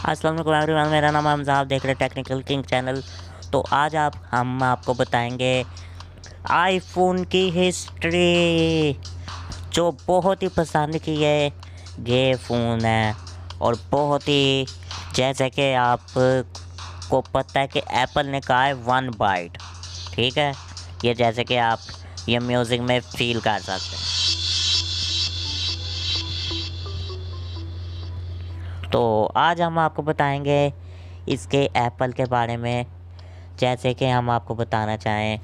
अस्सलाम वालेकुम एवरीवन, मेरा नाम हमज़ा, आप देख रहे हैं टेक्निकल किंग चैनल। तो आज हम आपको बताएंगे आईफोन की हिस्ट्री, जो बहुत ही पसंद की है ये फ़ोन है। और बहुत ही, जैसे कि आप को पता है कि एप्पल ने कहा है 1 बाइट, ठीक है। ये जैसे कि आप ये म्यूज़िक में फील कर सकते हैं। तो आज हम आपको बताएंगे इसके एप्पल के बारे में। जैसे कि हम आपको बताना चाहें,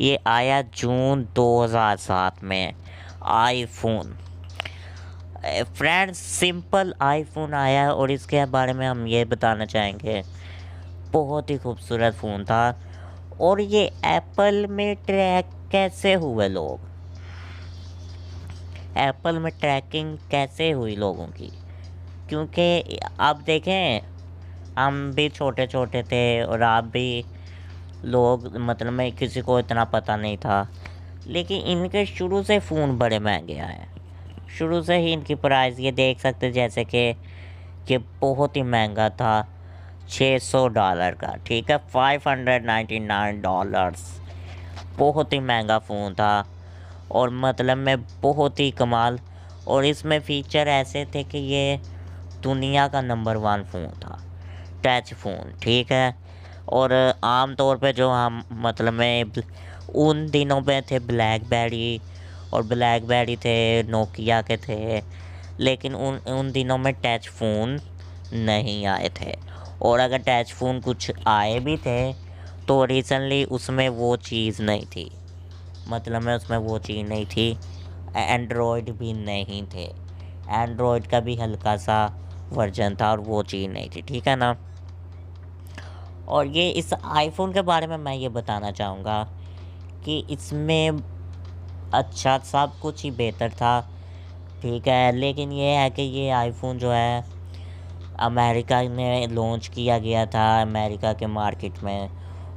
ये आया जून 2007 में आईफोन। फ्रेंड्स, सिंपल आईफोन आया और इसके बारे में हम ये बताना चाहेंगे, बहुत ही खूबसूरत फ़ोन था। और ये एप्पल में ट्रैक कैसे हुए लोग, एप्पल में ट्रैकिंग कैसे हुई लोगों की, क्योंकि आप देखें हम भी छोटे छोटे थे और आप भी लोग, मतलब में किसी को इतना पता नहीं था। लेकिन इनके शुरू से फ़ोन बड़े महंगे आए, शुरू से ही इनकी प्राइस ये देख सकते, जैसे कि ये बहुत ही महंगा था, $600 का, ठीक है, $599, बहुत ही महंगा फ़ोन था। और मतलब में बहुत ही कमाल। और इसमें फ़ीचर ऐसे थे कि ये दुनिया का नंबर 1 फ़ोन था, टच फ़ोन, ठीक है। और आम तौर पे जो हम, मतलब में उन दिनों पे थे ब्लैकबेरी, और ब्लैकबेरी थे, नोकिया के थे। लेकिन उन उन दिनों में टच फ़ोन नहीं आए थे। और अगर टच फ़ोन कुछ आए भी थे तो रिसेंटली उसमें वो चीज़ नहीं थी, मतलब में उसमें वो चीज़ नहीं थी। एंड्रॉयड भी नहीं थे, एंड्रॉयड का भी हल्का सा वर्जन था और वो चीज़ नहीं थी, ठीक है ना। और ये इस आईफोन के बारे में मैं ये बताना चाहूँगा कि इसमें अच्छा सब कुछ ही बेहतर था, ठीक है। लेकिन ये है कि ये आईफोन जो है अमेरिका में लॉन्च किया गया था, अमेरिका के मार्केट में,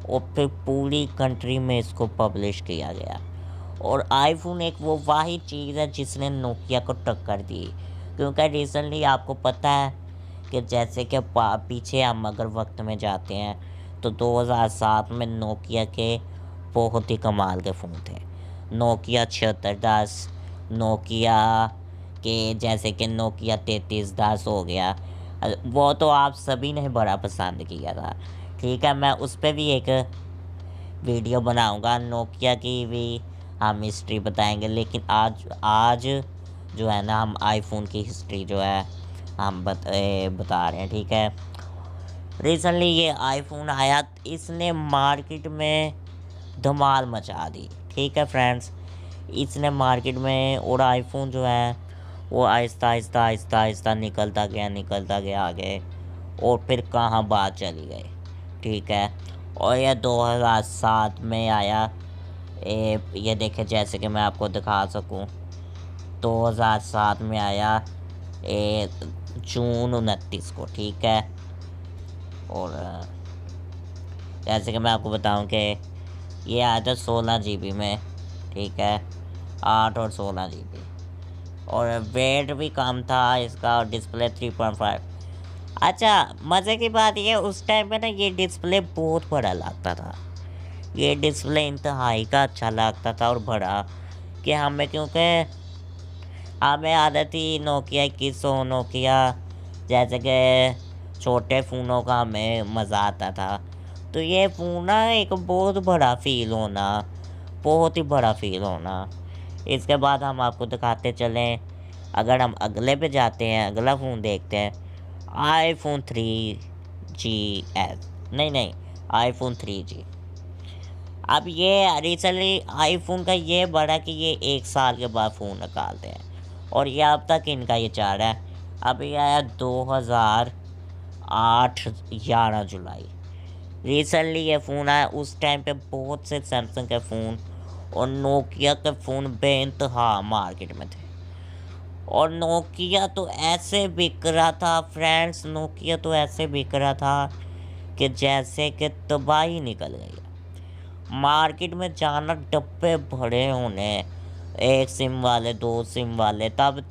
और फिर पूरी कंट्री में इसको पब्लिश किया गया। और आईफोन एक वो वाहिद चीज़ है जिसने नोकिया को टक्कर दी। क्योंकि रिसेंटली आपको पता है कि जैसे कि पीछे हम अगर वक्त में जाते हैं तो 2007 में नोकिया के बहुत ही कमाल के फ़ोन थे। नोकिया 7610, नोकिया के जैसे कि नोकिया 3310 हो गया, वो तो आप सभी ने बड़ा पसंद किया था, ठीक है। मैं उस पर भी एक वीडियो बनाऊंगा, नोकिया की भी हम हिस्ट्री बताएंगे। लेकिन आज जो है ना, हम आईफोन की हिस्ट्री जो है हम बता रहे हैं, ठीक है। रिसेंटली ये आईफोन आया, इसने मार्केट में धमाल मचा दी, ठीक है फ्रेंड्स। इसने मार्केट में, और आईफोन जो है वो आहिस्ता आहिस्ता आहिस्ता आहिस्ता निकलता गया आगे, और फिर कहाँ बात चली गई, ठीक है। और यह 2007 में आया। ये देखे, जैसे कि मैं आपको दिखा सकूं, 2007 में आया जून 29 को, ठीक है। और जैसे कि मैं आपको बताऊं कि ये आया था 16 GB में, ठीक है, 8 और 16 GB। और वेट भी कम था इसका, और डिस्प्ले 3.5। अच्छा, मज़े की बात ये, उस टाइम पे ना ये डिस्प्ले बहुत बड़ा लगता था, ये डिस्प्ले इंतहाई का अच्छा लगता था और बड़ा, कि हमें, क्योंकि हमें आदत थी नोकिया 2100, नोकिया जैसे कि छोटे फ़ोनों का हमें मज़ा आता था। तो ये फ़ोन ना एक बहुत बड़ा फ़ील होना, बहुत ही बड़ा फ़ील होना। इसके बाद हम आपको दिखाते चलें, अगर हम अगले पे जाते हैं, अगला फ़ोन देखते हैं, आईफोन 3GS, नहीं, आईफोन 3G। अब ये रिसेंटली आईफोन का ये बड़ा कि ये 1 साल के बाद फ़ोन निकालते हैं, और ये अब तक इनका ये चाल है। अब ये आया 2008, 11 जुलाई। रिसेंटली ये फ़ोन आया, उस टाइम पे बहुत से सैमसंग के फ़ोन और नोकिया के फ़ोन बेइंतहा मार्केट में थे। और नोकिया तो ऐसे बिक रहा था फ्रेंड्स, नोकिया तो ऐसे बिक रहा था कि जैसे कि तबाही निकल गई। मार्केट में जाना, डब्बे भरे होने, 1 सिम वाले, 2 सिम वाले, तब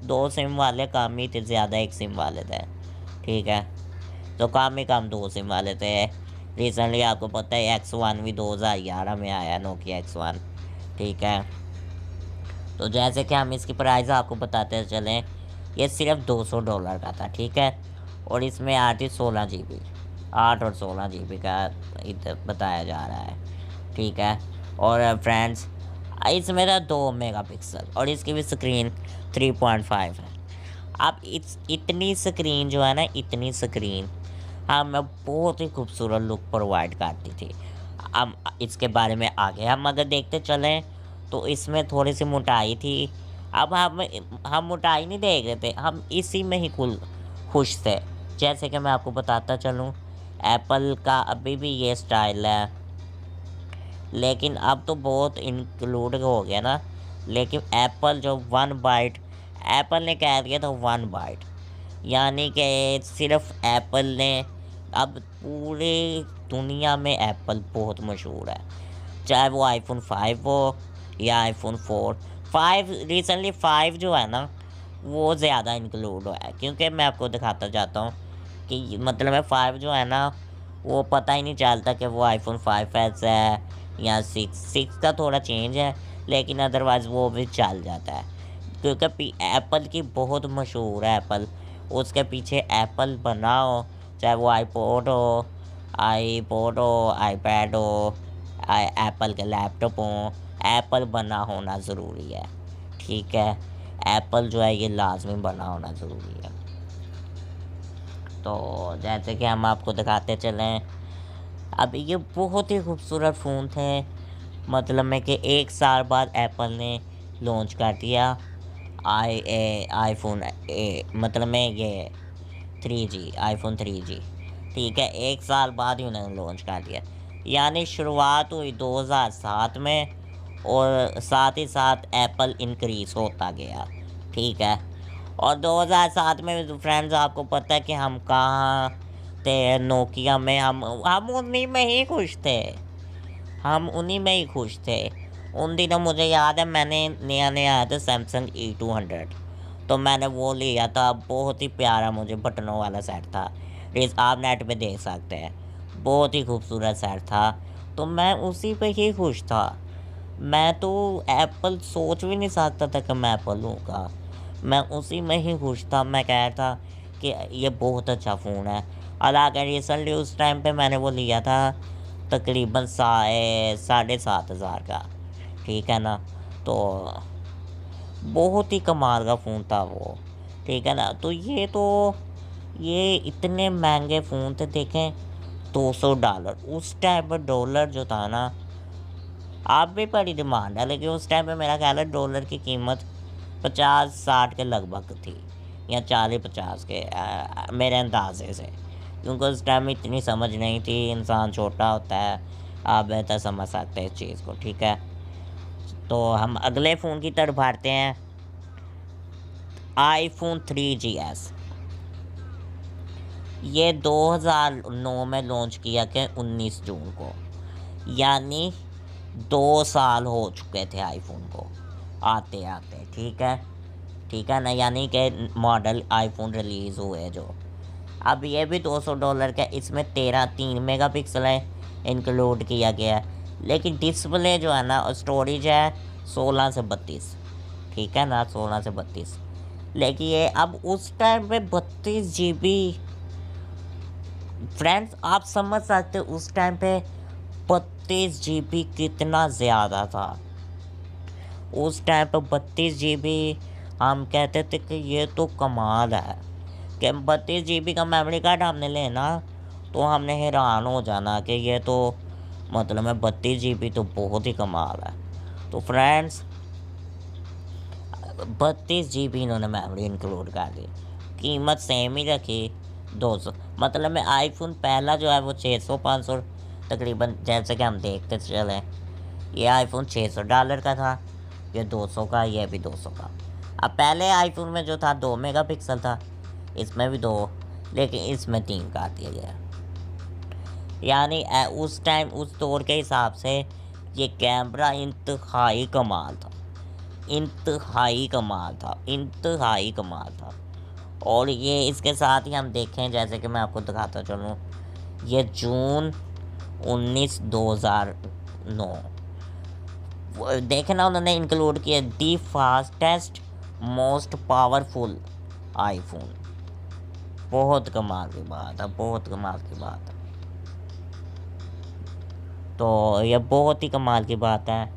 2 सिम वाले कम ही थे, ज़्यादा 1 सिम वाले थे, ठीक है। तो कम ही कम 2 सिम वाले थे। रिसेंटली आपको पता है X1 भी 2011 में आया, नोकिया X1, ठीक है। तो जैसे कि हम इसकी प्राइस आपको बताते चलें, ये सिर्फ $200 का था, ठीक है। और इसमें आती 16 GB, 8 और 16 GB का इधर बताया जा रहा है, ठीक है। और फ्रेंड्स इसमें था 2 मेगापिक्सल और इसकी भी स्क्रीन 3.5 है। अब इतनी स्क्रीन जो है ना, इतनी स्क्रीन हमें बहुत ही खूबसूरत लुक प्रोवाइड करती थी। अब इसके बारे में आगे हम अगर देखते चलें तो इसमें थोड़ी सी मोटाई थी। अब हम मोटाई नहीं देख रहे थे, हम इसी में ही खुश थे। जैसे कि मैं आपको बताता चलूँ, एप्पल का अभी भी ये स्टाइल है, लेकिन अब तो बहुत इंक्लूड हो गया ना। लेकिन एप्पल जो 1 बाइट, एप्पल ने कह दिया था 1 बाइट, यानी कि सिर्फ एप्पल ने, अब पूरे दुनिया में एप्पल बहुत मशहूर है, चाहे वो आईफोन 5 हो या आईफोन 4। 5 रिसेंटली 5 जो है ना वो ज़्यादा इंक्लूड हुआ है, क्योंकि मैं आपको दिखाता जाता हूँ कि मतलब 5 जो है ना वो पता ही नहीं चलता कि वो आईफोन 5S है या 6 का थोड़ा चेंज है, लेकिन अदरवाइज़ वो भी चल जाता है, क्योंकि एप्पल की बहुत मशहूर है एप्पल। उसके पीछे एप्पल बना हो, चाहे वो आईपॉड हो, आईपैड हो, एप्पल के लैपटॉप हो, एप्पल बना होना ज़रूरी है, ठीक है। एप्पल जो है ये लाजमी बना होना ज़रूरी है। तो जैसे कि हम आपको दिखाते चलें, अब ये बहुत ही खूबसूरत फ़ोन थे, मतलब में कि 1 साल बाद एप्पल ने लॉन्च कर दिया आईफोन मतलब में ये 3G, आईफोन 3G, ठीक है। 1 साल बाद ही उन्होंने लॉन्च कर दिया, यानी शुरुआत हुई 2007 में और साथ ही साथ एप्पल इंक्रीज़ होता गया, ठीक है। और 2007 में फ्रेंड्स आपको पता है कि हम कहाँ थे, नोकिया में। हम उन्हीं में ही खुश थे, हम उन्हीं में ही खुश थे। उन दिनों मुझे याद है मैंने नया आया था सैमसंग E200, तो मैंने वो लिया था। बहुत ही प्यारा मुझे बटनों वाला सेट था, आप नेट पे देख सकते हैं, बहुत ही खूबसूरत सेट था। तो मैं उसी पे ही खुश था। मैं तो एप्पल सोच भी नहीं सकता था कि मैं एप्पल लूँगा, मैं उसी में ही खुश था। मैं कह रहा था कि ये बहुत अच्छा फ़ोन है। हालांकि रिसेंटली उस टाइम पे मैंने वो लिया था तकरीबन 7,500 का, ठीक है ना। तो बहुत ही कमाल का फ़ोन था वो, ठीक है ना। तो ये इतने महंगे फ़ोन थे, देखें $200 उस टाइम पर। डॉलर जो था ना, आप भी बड़ी डिमांड है, लेकिन उस टाइम पे मेरा ख्याल है डॉलर की कीमत 50-60 के लगभग थी, या 40-50 के, मेरे अंदाजे से, क्योंकि उस टाइम में इतनी समझ नहीं थी, इंसान छोटा होता है, आप बेहतर समझ सकते हैं इस चीज़ को, ठीक है। तो हम अगले फ़ोन की तरफ बढ़ते हैं, आईफोन 3GS। ये 2009 में लॉन्च किया गया 19 जून को, यानी 2 साल हो चुके थे आईफोन को आते आते, ठीक है ना। यानी कि मॉडल आईफोन रिलीज़ हुए जो, अब ये भी $200 का। इसमें 3 मेगापिक्सल है इंक्लूड किया गया है, लेकिन डिस्प्ले जो है ना, स्टोरेज है 16 से 32, ठीक है ना, 16 से 32। लेकिन ये अब उस टाइम पे 32 GB, फ्रेंड्स आप समझ सकते हो उस टाइम पे 32 GB कितना ज़्यादा था। उस टाइम पे 32 GB हम कहते थे कि ये तो कमाल है, कि 32 GB का मेमोरी कार्ड हमने लेना तो हमने हैरान हो जाना कि ये तो मतलब है 32 GB तो बहुत ही कमाल है। तो फ्रेंड्स 32 GB इन्होंने मेमोरी इंक्लूड कर दी, कीमत सेम ही रखी 200, मतलब में आईफोन पहला जो है वो 600-500 तकरीबन, जैसे कि हम देखते चले। ये आईफोन $600 का था, ये 200 का, ये भी 200 का। अब पहले आईफोन में जो था 2 मेगापिक्सल था, इसमें भी 2, लेकिन इसमें 3 का दिया गया। यानी उस टाइम उस दौर के हिसाब से ये कैमरा इंतहाई कमाल था, इंतहाई कमाल था। और ये इसके साथ ही हम देखें, जैसे कि मैं आपको दिखाता चलूँ, ये जून 19/2009 देखे ना, उन्होंने इंक्लूड किया दी फास्टेस्ट मोस्ट पावरफुल आईफोन। बहुत कमाल की बात है, बहुत कमाल की बात है। तो ये बहुत ही कमाल की बात है।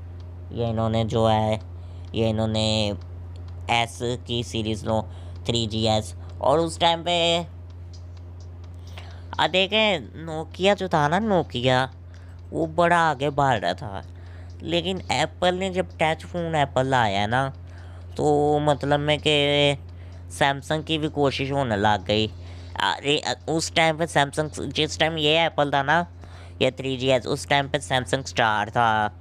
ये इन्होंने जो है, ये इन्होंने एस की सीरीज़ लो, 3GS। और उस टाइम पे देखें, नोकिया जो था ना, नोकिया वो बड़ा आगे बढ़ रहा था। लेकिन एप्पल ने जब टच फ़ोन एप्पल लाया ना, तो मतलब में कि सैमसंग की भी कोशिश होने लग गई। अरे उस टाइम पे सैमसंग, जिस टाइम ये एप्पल था ना, ये 3GS, उस टाइम पे सैमसंग स्टार था।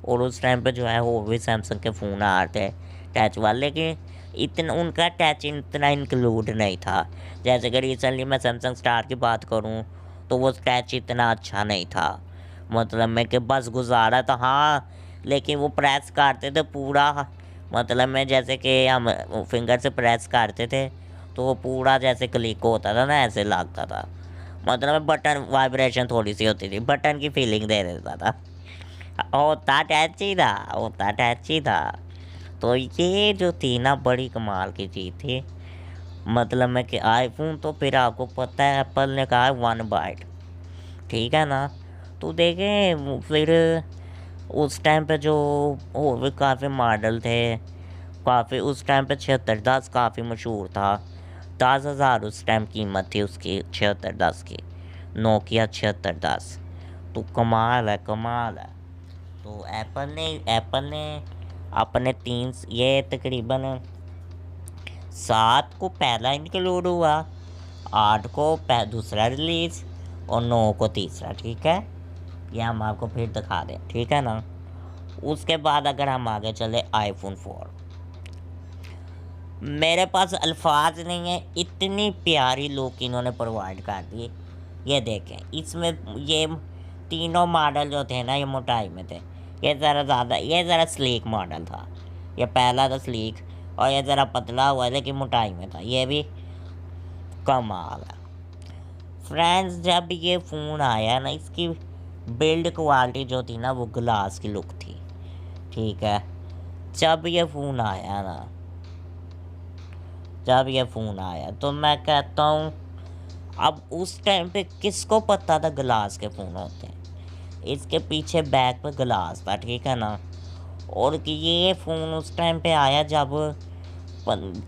और उस टाइम पे जो है वो भी सैमसंग के फ़ोन आ रहे थे टच वाले, लेकिन इतना उनका टच इतना इंक्लूड नहीं था। जैसे कि रिसेंटली मैं सैमसंग स्टार की बात करूं, तो वो टच इतना अच्छा नहीं था। मतलब मैं कि बस गुजारा था, हाँ, लेकिन वो प्रेस करते थे पूरा, मतलब मैं जैसे कि हम फिंगर से प्रेस करते थे तो वो पूरा जैसे क्लिक होता था ना, ऐसे लगता था। मतलब बटन वाइब्रेशन थोड़ी सी होती थी, बटन की फीलिंग दे देता था। होता टैची था, होता टैची था। तो ये जो थी ना, बड़ी कमाल की चीज़ थी। मतलब मैं कि आईफोन तो फिर आपको पता है एप्पल ने कहा है 1 बाइट, ठीक है ना। तो देखें फिर उस टाइम पे जो और भी काफ़ी मॉडल थे, काफ़ी उस टाइम पे 7610 काफ़ी मशहूर था। 10,000 उस टाइम कीमत थी उसकी, 7610 की, नोकिया 7610। तो कमाल है, कमाल है। तो एप्पल ने अपने ये तकरीबन 7 को पहला इंक्लूड हुआ, 8 को दूसरा रिलीज़, और 9 को तीसरा, ठीक है। ये हम आपको फिर दिखा दें, ठीक है ना। उसके बाद अगर हम आगे चले, आईफोन 4, मेरे पास अल्फाज नहीं है, इतनी प्यारी लुक इन्होंने प्रोवाइड कर दी। ये देखें, इसमें ये तीनों मॉडल जो थे ना, ये मोटाई में थे। ये ज़रा स्लीक मॉडल था, ये पहला था स्लीक, और ये ज़रा पतला हुआ है लेकिन मोटाई में था। ये भी कमाल है फ्रेंड्स। जब ये फ़ोन आया ना, इसकी बिल्ड क्वालिटी जो थी ना, वो ग्लास की लुक थी, ठीक है। जब ये फ़ोन आया ना, जब ये फ़ोन आया तो मैं कहता हूँ, अब उस टाइम पे किसको पता था ग्लास के फ़ोन होते हैं। इसके पीछे बैक पे ग्लास था, ठीक है ना। और कि ये फ़ोन उस टाइम पे आया जब,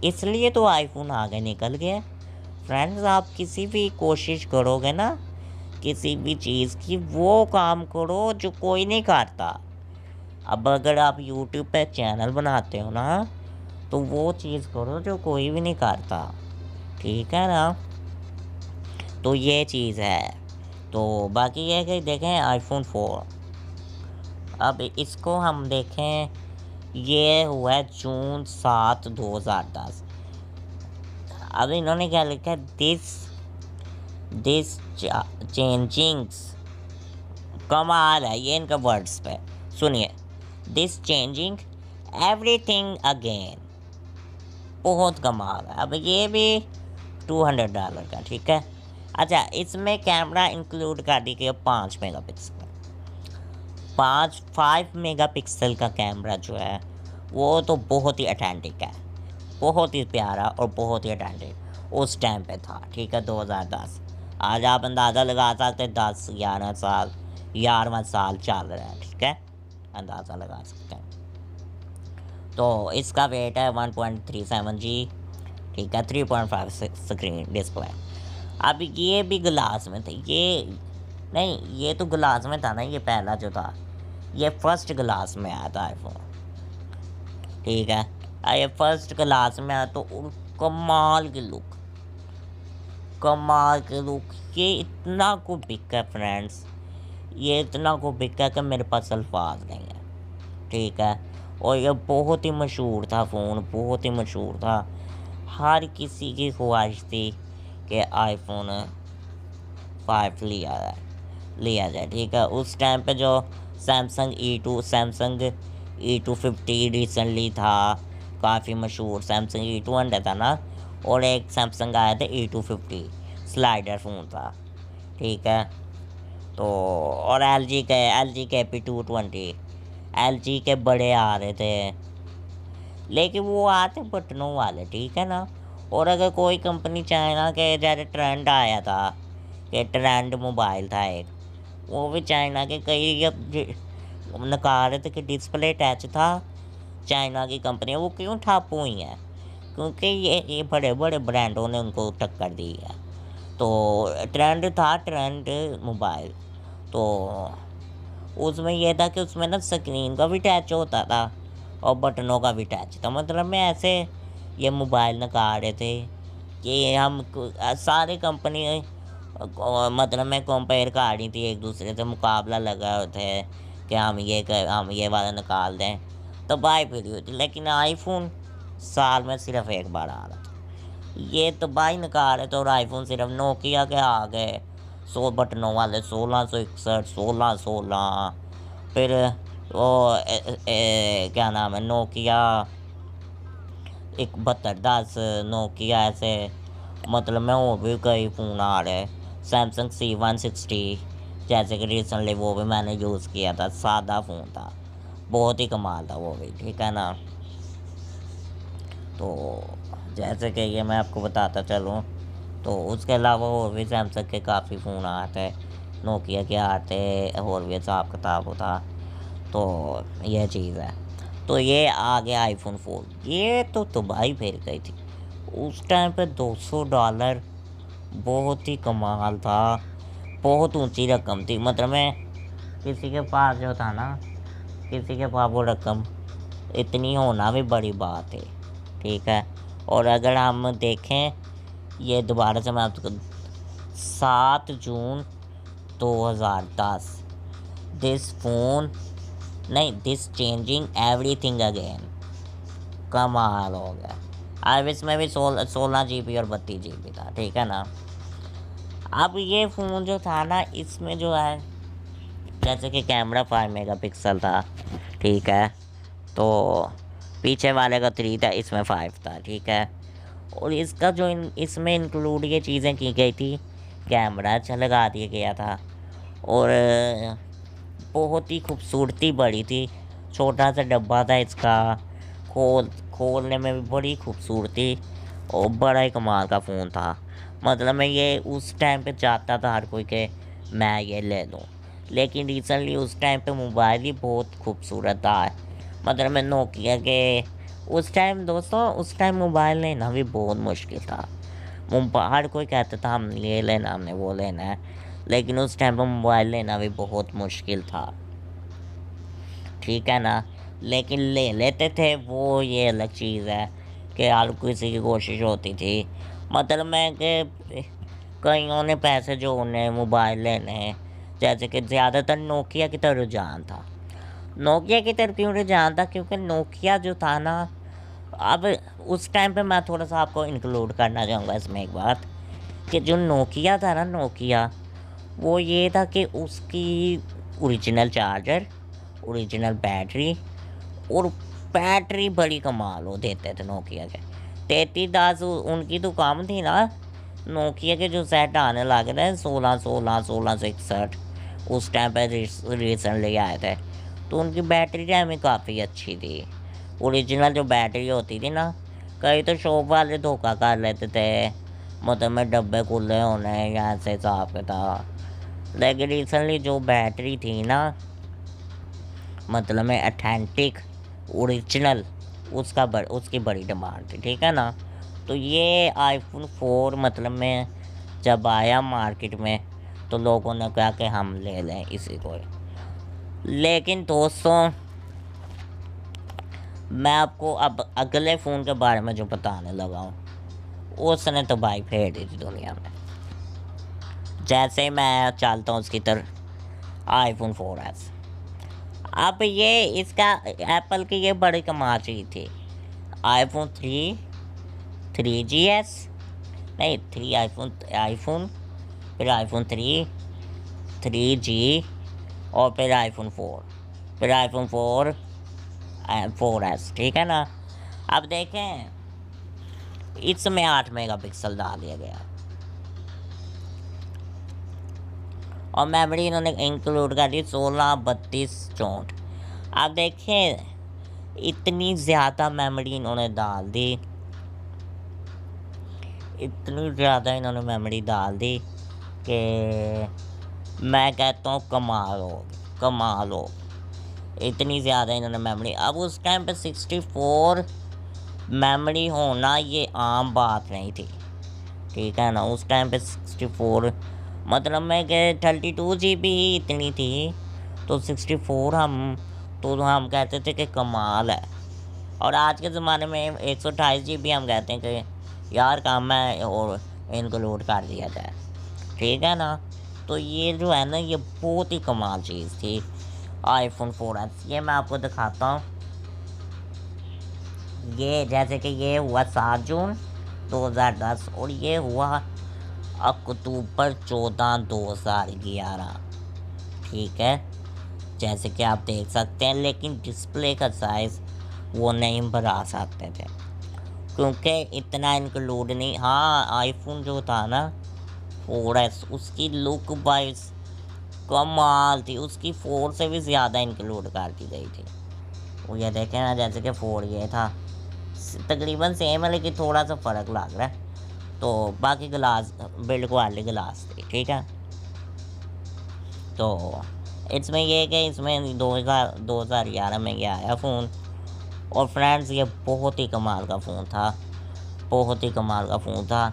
इसलिए तो आईफोन आगे निकल गया। फ्रेंड्स, आप किसी भी कोशिश करोगे ना, किसी भी चीज़ की, वो काम करो जो कोई नहीं करता। अब अगर आप यूट्यूब पे चैनल बनाते हो ना, तो वो चीज़ करो जो कोई भी नहीं करता, ठीक है ना। तो ये चीज़ है। तो बाकी ये है कि देखें आईफोन 4, अब इसको हम देखें, ये हुआ है जून 7, 2010। अब इन्होंने क्या लिखा है, दिस चेंजिंग्स, कमाल है ये इनका वर्ड्स पे, सुनिए, दिस चेंजिंग एवरीथिंग अगेन, बहुत कमाल है। अब ये भी $200 का, ठीक है। अच्छा, इसमें कैमरा इंक्लूड कर दी गई 5 मेगापिक्सल, 5 मेगापिक्सल का कैमरा जो है वो तो बहुत ही अथेंटिक है, बहुत ही प्यारा और बहुत ही अथेंटिक उस टाइम पे था, ठीक है। 2010, आज आप अंदाज़ा लगा सकते हैं, 10-11 साल, 11वां साल चल रहा है, ठीक है, अंदाज़ा लगा सकते हैं। तो इसका वेट है 1.37 G, ठीक है, 3.5 स्क्रीन डिस्प्ले। अब ये भी ग्लास में थे, ये नहीं, ये तो ग्लास में था ना, ये पहला जो था, ये फर्स्ट ग्लास में आया था आईफोन, ठीक है। ये फर्स्ट क्लास में आया तो कमाल की लुक, कमाल की लुक। ये इतना को बिका फ्रेंड्स, ये इतना को बिका कि मेरे पास अल्फाज नहीं है, ठीक है। और ये बहुत ही मशहूर था फ़ोन, बहुत ही मशहूर था। हर किसी की ख्वाहिश थी कि आईफोन 5 लिया जाए, ठीक है। उस टाइम पे जो सैमसंग E250 रिसेंटली था, काफ़ी मशहूर सैमसंग E200 था ना, और एक सैमसंग आया था E250 स्लाइडर फ़ोन था, ठीक है। तो और एल जी के P220 एल जी के बड़े आ रहे थे, लेकिन वो आते बटनों वाले, ठीक है ना। और अगर कोई कंपनी चाइना के, जैसे ट्रेंड आया था कि ट्रेंड मोबाइल था एक, वो भी चाइना के कई अब निकाल रहे थे कि डिस्प्ले टच था, चाइना की कंपनी वो क्यों ठप हुई हैं, क्योंकि ये बड़े बड़े ब्रांडों ने उनको टक्कर दी है। तो ट्रेंड था, ट्रेंड मोबाइल, तो उसमें यह था कि उसमें ना स्क्रीन का भी टच होता था और बटनों का भी टच था। मतलब मैं ऐसे ये मोबाइल निकाल रहे थे कि हम सारे कंपनी मतलब मैं कंपेयर कर रही थी, एक दूसरे से मुकाबला लगा हुआ थे कि हम ये वाला निकाल दें, तो बाई फिरी हुई थी। लेकिन आईफोन साल में सिर्फ एक बार आ रहा था, ये तो बाई निकाल रहे थे। और आईफोन सिर्फ नोकिया के आ गए 100 बटनों वाले, 1661, 1616, फिर वो क्या नाम है, नोकिया 7210, नोकिया ऐसे, मतलब मैं और भी कई फ़ोन आ रहे, सैमसंग C160 जैसे कि रिसेंटली वो भी मैंने यूज़ किया था, सादा फ़ोन था, बहुत ही कमाल था वो भी, ठीक है ना। तो जैसे कि ये मैं आपको बताता चलूँ, तो उसके अलावा और भी सैमसंग के काफ़ी फ़ोन आते, नोकिया के आते, और भी हिसाब किताब होता। तो यह चीज़ है। तो ये आ गया आईफोन 4, ये तो तबाही फेर गई थी उस टाइम पे। $200 बहुत ही कमाल था, बहुत ऊंची रकम थी। मतलब मैं किसी के पास जो था ना, किसी के पास वो रकम इतनी होना भी बड़ी बात है, ठीक है। और अगर हम देखें, ये दोबारा से मैं आपको 7 जून 2010, दिस फोन नहीं, दिस चेंजिंग एवरीथिंग अगेन, कमाल हो गया। अब इसमें भी 16 GB और 32 GB था, ठीक है ना। अब ये फ़ोन जो था ना, इसमें जो है जैसे कि कैमरा 5 मेगापिक्सल था, ठीक है। तो पीछे वाले का 3 था, इसमें 5 था, ठीक है। और इसका जो इसमें इंक्लूड ये चीज़ें की गई थी, कैमरा अच्छा लगा दिया गया था, और बहुत ही खूबसूरती बड़ी थी। छोटा सा डब्बा था इसका, खोलने में भी बड़ी खूबसूरती, और बड़ा ही कमाल का फ़ोन था। मतलब मैं ये उस टाइम पे चाहता था हर कोई के मैं ये ले लूँ, लेकिन रिसेंटली उस टाइम पे मोबाइल ही बहुत खूबसूरत था। मतलब मैं नोकिया के उस टाइम, दोस्तों उस टाइम मोबाइल लेना भी बहुत मुश्किल था। हर कोई कहता था हम ये लेना, हमने वो लेना है, लेकिन उस टाइम पर मोबाइल लेना भी बहुत मुश्किल था, ठीक है ना। लेकिन ले लेते थे वो, ये अलग चीज़ है कि हर किसी की कोशिश होती थी। मतलब मैं कि कईयों ने पैसे जोड़ने मोबाइल लेने हैं, जैसे कि ज़्यादातर नोकिया की तरफ रुझान था। नोकिया की तरफ क्यों रुझान था, क्योंकि नोकिया जो था ना, अब उस टाइम पे मैं थोड़ा सा आपको इंक्लूड करना चाहूँगा इसमें एक बात, कि जो नोकिया था ना, नोकिया वो ये था कि उसकी ओरिजिनल चार्जर, ओरिजिनल बैटरी, और बैटरी बड़ी कमाल हो देते थे नोकिया के। 3310 उनकी तो काम थी ना। नोकिया के जो सेट आने लगे थे 1616, 1661, उस टाइम पर रिसेंटली आए थे, तो उनकी बैटरी टाइमिंग काफ़ी अच्छी थी। ओरिजिनल जो बैटरी होती थी ना, कई तो शॉप वाले धोखा कर लेते थे, मतलब में डब्बे खुले होने या ऐसे हिसाब के था। लेकिन रिसेंटली जो बैटरी थी ना, मतलब में अथेंटिक ओरिजिनल, उसकी बड़ी डिमांड थी, ठीक है ना। तो ये आईफोन 4 मतलब में जब आया मार्केट में, तो लोगों ने कहा कि हम ले लें इसी को। लेकिन दोस्तों मैं आपको अब अगले फ़ोन के बारे में जो बताने लगा हूँ, उसने तो भाई फेर दी थी दुनिया में। जैसे मैं चलता हूँ उसकी तरफ, आईफोन 4S। अब ये इसका एप्पल की ये बड़ी कमाल चीज़ थी। आईफोन 3GS, नहीं 3 आईफोन, फिर आईफोन 3G, और फिर आईफोन 4, फिर आईफोन 4S, ठीक है ना। अब देखें इसमें 8 मेगापिक्सल डाल दिया गया और मेमोरी इन्होंने इंक्लूड कर दी 16, 32, 64। आप देखें इतनी ज़्यादा मेमोरी इन्होंने डाल दी, इतनी ज़्यादा इन्होंने मेमोरी डाल दी कि मैं कहता हूँ कमाल हो। इतनी ज़्यादा इन्होंने मेमोरी, अब उस टाइम पे 64 मेमोरी होना ये आम बात नहीं थी, ठीक है ना। उस टाइम पे 64 मतलब मैं कि 32 GB ही इतनी थी, तो 64 हम कहते थे कि कमाल है। और आज के ज़माने में 128 GB हम कहते हैं कि यार काम है और इंक्लूड कर दिया जाए, ठीक है ना। तो ये जो है ना ये बहुत ही कमाल चीज़ थी iPhone 4S। ये मैं आपको दिखाता हूँ। ये जैसे कि ये हुआ 7 जून 2010 और ये हुआ अक्टूबर 14, 2011, ठीक है। जैसे कि आप देख सकते हैं, लेकिन डिस्प्ले का साइज़ वो नहीं बढ़ा सकते थे क्योंकि इतना इंक्लूड नहीं। हाँ, आईफोन जो था ना 4S उसकी लुक वाइज कमाल थी, उसकी 4 से भी ज़्यादा इंक्लूड कर दी गई थी। वो ये देखें ना, जैसे कि 4 ये था तकरीबन सेम है, लेकिन थोड़ा सा फ़र्क लग रहा है। तो बाकी ग्लास बिल्ड क्वालिटी ग्लास थी, ठीक है। तो इसमें ये कि इसमें 2011 में ये आया फ़ोन। और फ्रेंड्स ये बहुत ही कमाल का फ़ोन था, बहुत ही कमाल का फ़ोन था।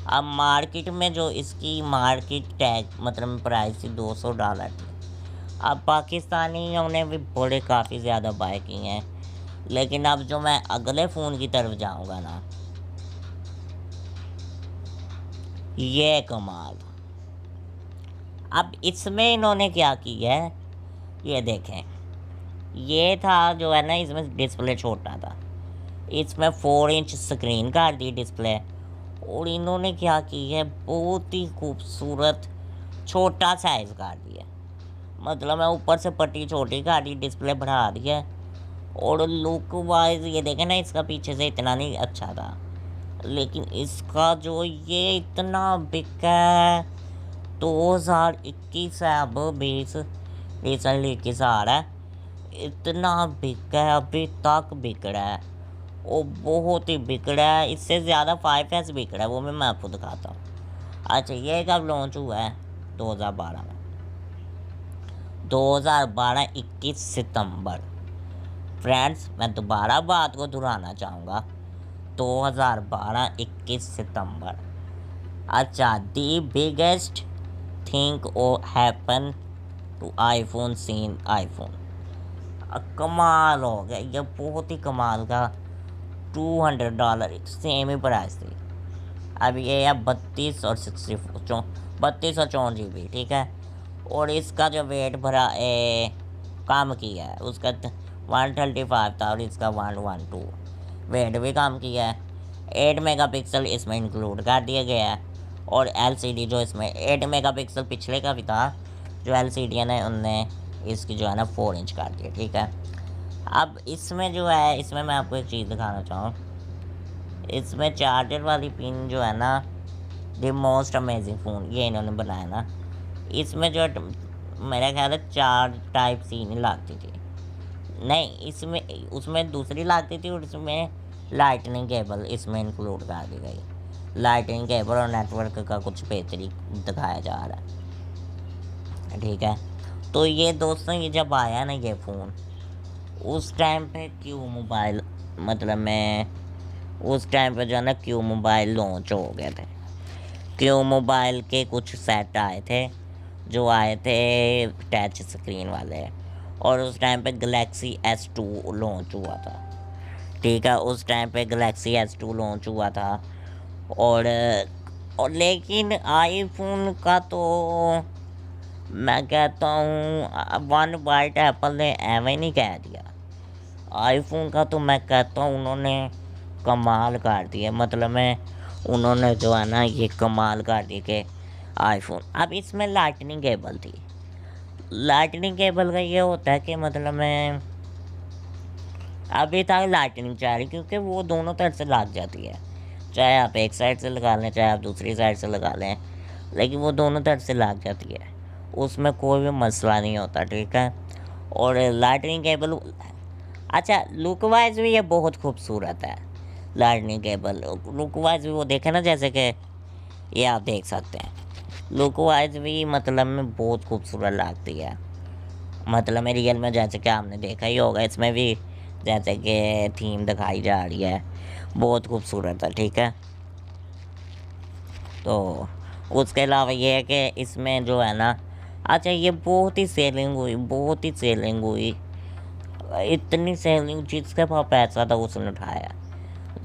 अब मार्केट में जो इसकी मार्केट टैग मतलब प्राइस थी $200 थी। अब पाकिस्तानियों ने भी बड़े काफ़ी ज़्यादा बाय किए हैं, लेकिन अब जो मैं अगले फ़ोन की तरफ जाऊंगा ना, ये कमाल। अब इसमें इन्होंने क्या किया है ये देखें। ये था जो है ना, इसमें डिस्प्ले छोटा था, इसमें 4 इंच स्क्रीन कर दी डिस्प्ले। और इन्होंने क्या की है, बहुत ही खूबसूरत छोटा साइज़ कर दिया। मतलब मैं ऊपर से पट्टी छोटी कर दी, डिस्प्ले बढ़ा दी है। और लुक वाइज ये देखें ना, इसका पीछे से इतना नहीं अच्छा था, लेकिन इसका जो ये इतना बिका है। 2021 है, अब 20 रिसेंटली 21 आ रहा है, इतना बिका है, अभी तक बिक रहा है। वो बहुत ही बिक रहा है, इससे ज़्यादा 5S बिक रहा है, वो मैं आपको दिखाता हूँ। अच्छा, ये कब लॉन्च हुआ है? 2012 में, 2012 21 सितंबर। फ्रेंड्स मैं दोबारा बात को दोहराना चाहूँगा, 2012 21 सितंबर। अच्छा, the biggest thing oh happen to iPhone since iPhone. कमाल हो गया, ये बहुत ही कमाल का। $200 सेम ही प्राइस थी। अब ये है 32 और 64 GB, ठीक है। और इसका जो वेट भरा कम किया है, उसका 135 था और इसका 112 वेट भी कम किया है। 8 मेगापिक्सल इसमें इंक्लूड कर दिया गया है। और LCD जो इसमें 8 मेगापिक्सल पिछले का भी था, जो LCD ने उनने इसकी जो है ना 4 इंच कर दिया, ठीक है। अब इसमें जो है, इसमें मैं आपको एक चीज़ दिखाना चाहूँ। इसमें चार्जर वाली पिन जो है ना, द मोस्ट अमेजिंग फ़ोन ये इन्होंने बनाया ना। इसमें जो मेरा ख्याल है 4 टाइप सी नहीं लगती थी, नहीं इसमें उसमें दूसरी लगती थी, और इसमें लाइटनिंग केबल इसमें इंक्लूड कर दी गई। लाइटनिंग केबल और नेटवर्क का कुछ बेहतरी दिखाया जा रहा है, ठीक है। तो ये दोस्तों, ये जब आया ना ये फ़ोन, उस टाइम पे क्यू मोबाइल मतलब मैं उस टाइम पे जो है ना क्यू मोबाइल लॉन्च हो गए थे। क्यू मोबाइल के कुछ सेट आए थे, जो आए थे टच स्क्रीन वाले। और उस टाइम पे गलेक्सी S2 लॉन्च हुआ था, ठीक है। उस टाइम पे गलेक्सी S2 लॉन्च हुआ था। और लेकिन आईफोन का तो मैं कहता हूँ वन बाइट एप्पल ने एवं नहीं कह दिया। आईफोन का तो मैं कहता हूँ उन्होंने कमाल कर दिया, मतलब मैं उन्होंने जो है ना ये कमाल कर दी कि आईफोन। अब इसमें लाइटनिंग केबल थी। लाइटनिंग केबल का ये होता है कि मतलब मैं अभी तक लाइटनिंग चाह रही, क्योंकि वो दोनों तरफ से लग जाती है, चाहे आप एक साइड से लगा लें चाहे आप दूसरी साइड से लगा लें, लेकिन वो दोनों तरफ से लग जाती है, उसमें कोई भी मसला नहीं होता, ठीक है। और लाइटनिंग केबल, अच्छा लुक वाइज भी ये बहुत खूबसूरत है। लाइटनिंग केबल लुक वाइज भी वो देखे ना, जैसे कि ये आप देख सकते हैं, लुक वाइज भी मतलब में बहुत खूबसूरत लगती है। मतलब में रियल में जैसे कि आपने देखा ही होगा, इसमें भी जैसे कि थीम दिखाई जा रही है, बहुत खूबसूरत है, ठीक है। तो उसके अलावा ये है कि इसमें जो है ना, अच्छा ये बहुत ही सेलिंग हुई, बहुत ही सेलिंग हुई, इतनी सेलिंग जिसके पास पैसा था उसने उठाया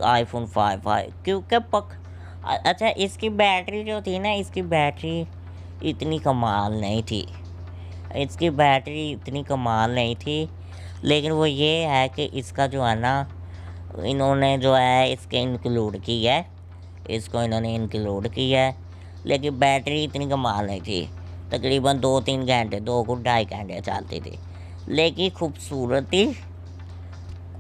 आईफोन 5 क्योंकि अच्छा इसकी बैटरी जो थी ना, इसकी बैटरी इतनी कमाल नहीं थी, इसकी बैटरी इतनी कमाल नहीं थी, लेकिन वो ये है कि इसका जो है ना, इन्होंने जो है इसके इंक्लूड की है, इसको इन्होंने इंक्लूड की है, लेकिन बैटरी इतनी कमाल नहीं थी, तकरीबन 2-3 घंटे, 2-2.5 घंटे चलती थी, लेकिन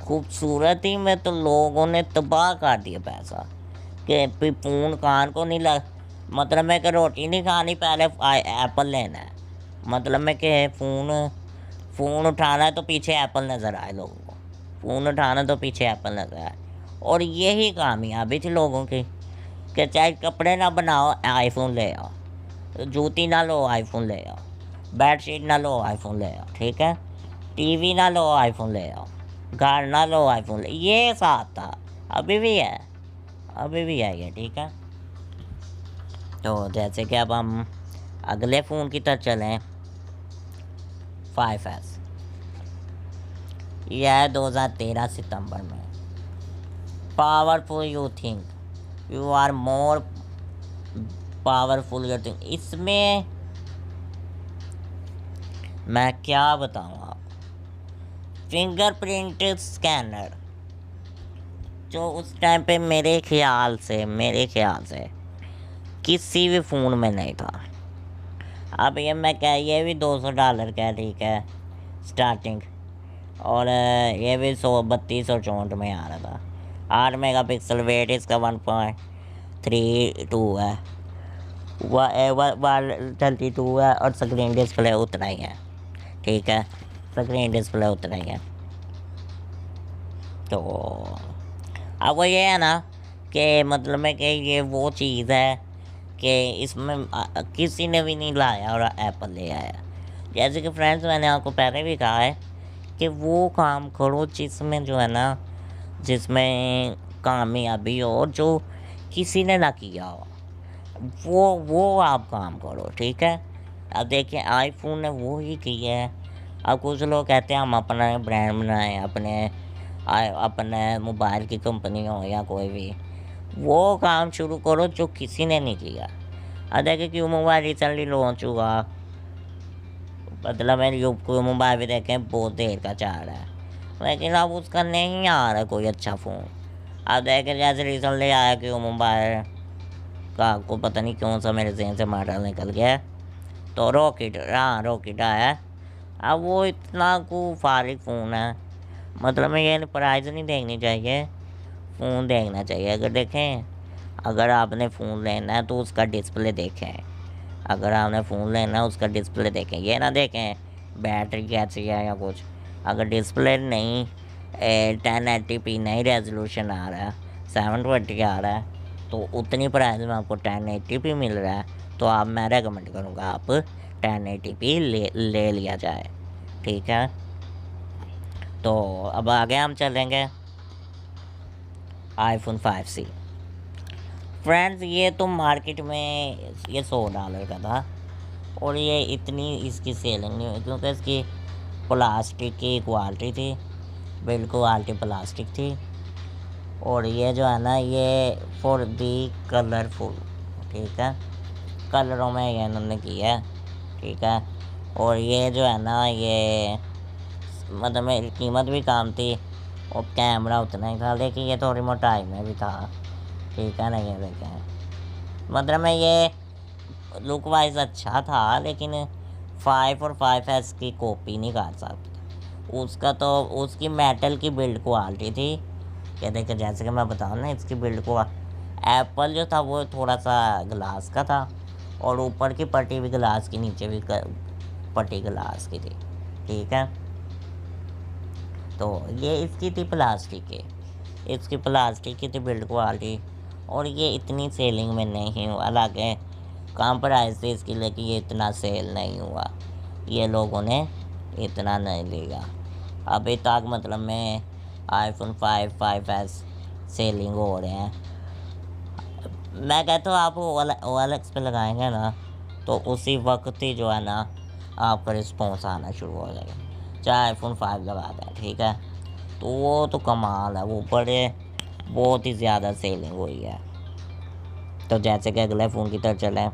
खूबसूरती में तो लोगों ने तबाह कर दिया पैसा कि फ़ोन कान को नहीं लग, मतलब मैं कि रोटी नहीं खानी पहले एप्पल लेना है, मतलब मैं कि फ़ोन उठाना है तो पीछे एप्पल नज़र आए लोगों को, फ़ोन उठाना तो पीछे एप्पल नज़र आए। और यही कामयाबी थी लोगों की कि चाहे कपड़े ना बनाओ आईफोन ले आओ, जूती ना लो आईफोन ले आओ, बेडशीट ना लो आईफोन ले आओ, ठीक है, टीवी ना लो आईफोन ले आओ, घर ना लो आईफोन ले, ये साथ था, अभी भी है, अभी भी है ये, ठीक है। तो जैसे कि अब हम अगले फ़ोन की तरफ चलें, 5S, यह है 2013 सितंबर में। Powerful you think you are more powerful you think, इसमें मैं क्या बताऊँ आप, फिंगरप्रिंट स्कैनर जो उस टाइम पे मेरे ख्याल से किसी भी फ़ोन में नहीं था। अब ये मैं क्या, ये भी $200 का, ठीक है, स्टार्टिंग, और ये भी 132 और 64 में आ रहा था। 8 मेगापिक्सल, वेट इसका 1.32 है, 132 है, और स्क्रीन डिस्प्ले उतना ही है, ठीक है, स्क्रीन डिस्प्ले उतना ही है। तो अब वो ये है ना कि मतलब में कि ये वो चीज़ है कि इसमें किसी ने भी नहीं लाया और एप्पल ले आया। जैसे कि फ्रेंड्स मैंने आपको पहले भी कहा है कि वो काम करो जिसमें जो है ना, जिसमें कामयाबी हो और जो किसी ने ना किया हो, वो आप काम करो, ठीक है। अब देखिए आईफोन ने वो ही किया है। अब कुछ लोग कहते हैं हम अपना ब्रांड बनाएं, अपने मोबाइल की कंपनी हो या कोई भी, वो काम शुरू करो जो किसी ने नहीं किया। अब देखिए क्यों मोबाइल रिसेंटली लॉन्च हुआ, मतलब मैंने क्यों मोबाइल भी देखें बहुत देर का चल रहा है, लेकिन अब उसका नहीं आ रहा कोई अच्छा फ़ोन। अब देखें जैसे रिसेंटली आया क्यों मोबाइल का, आपको पता नहीं कौन सा मेरे जहन से मॉडल निकल गया, तो रॉकेट आया। अब वो इतना को फारिग फ़ोन है, मतलब मैं ये प्राइस नहीं देखनी चाहिए, फ़ोन देखना चाहिए। अगर देखें, अगर आपने फ़ोन लेना है तो उसका डिस्प्ले देखें, अगर आपने फ़ोन लेना है उसका डिस्प्ले देखें, ये ना देखें बैटरी कैसी है या कुछ। अगर डिस्प्ले नहीं 1080p नहीं रेजोल्यूशन आ रहा है, 720 आ रहा है, तो उतनी प्राइस में आपको 1080p मिल रहा है, तो मैं रेकमेंड करूँगा आप 1080p ले लिया जाए, ठीक है। तो अब आगे हम चलेंगे आईफोन 5C। फ्रेंड्स ये तो मार्केट में ये $100 का था, और ये इतनी इसकी सेलिंग नहीं हुई क्योंकि इसकी प्लास्टिक की क्वालिटी थी, बिल्ड क्वालिटी प्लास्टिक थी, और ये जो है ना ये फॉर दी कलरफुल, ठीक है, कलरों में ये इन्होंने किया है, ठीक है। और ये जो है ना ये मतलब मेरी कीमत भी कम थी और कैमरा उतना ही था, लेकिन ये थोड़ी मोटाई में भी था, ठीक है ना। ये देखें, मतलब मैं ये लुक वाइज अच्छा था, लेकिन 5 और 5S की कॉपी नहीं कर सकते। उसका तो उसकी मेटल की बिल्ड क्वालिटी थी, ये देखें, जैसे कि मैं बताऊँ ना, इसकी बिल्ड को एप्पल जो था वो थोड़ा सा ग्लास का था, और ऊपर की पट्टी भी ग्लास की, नीचे भी पट्टी ग्लास की थी। ठीक है, तो ये इसकी थी प्लास्टिक की, इसकी प्लास्टिक की थी बिल्ड क्वालिटी, और ये इतनी सेलिंग में नहीं हुआ। हालांकि कम प्राइस थी इसकी, लेकिन ये इतना सेल नहीं हुआ, ये लोगों ने इतना नहीं लिया। अभी तक मतलब में iPhone 5, 5S सेलिंग हो रहे हैं। मैं कहता हूँ आप OLX पे लगाएंगे ना, तो उसी वक्त ही जो है ना आपका रिस्पॉन्स आना शुरू हो जाएगा, चाहे iPhone 5 लगा दें। ठीक है, तो वो तो कमाल है, वो बड़े बहुत ही ज़्यादा सेलिंग हुई है। तो जैसे कि अगले फ़ोन की तरफ चलें,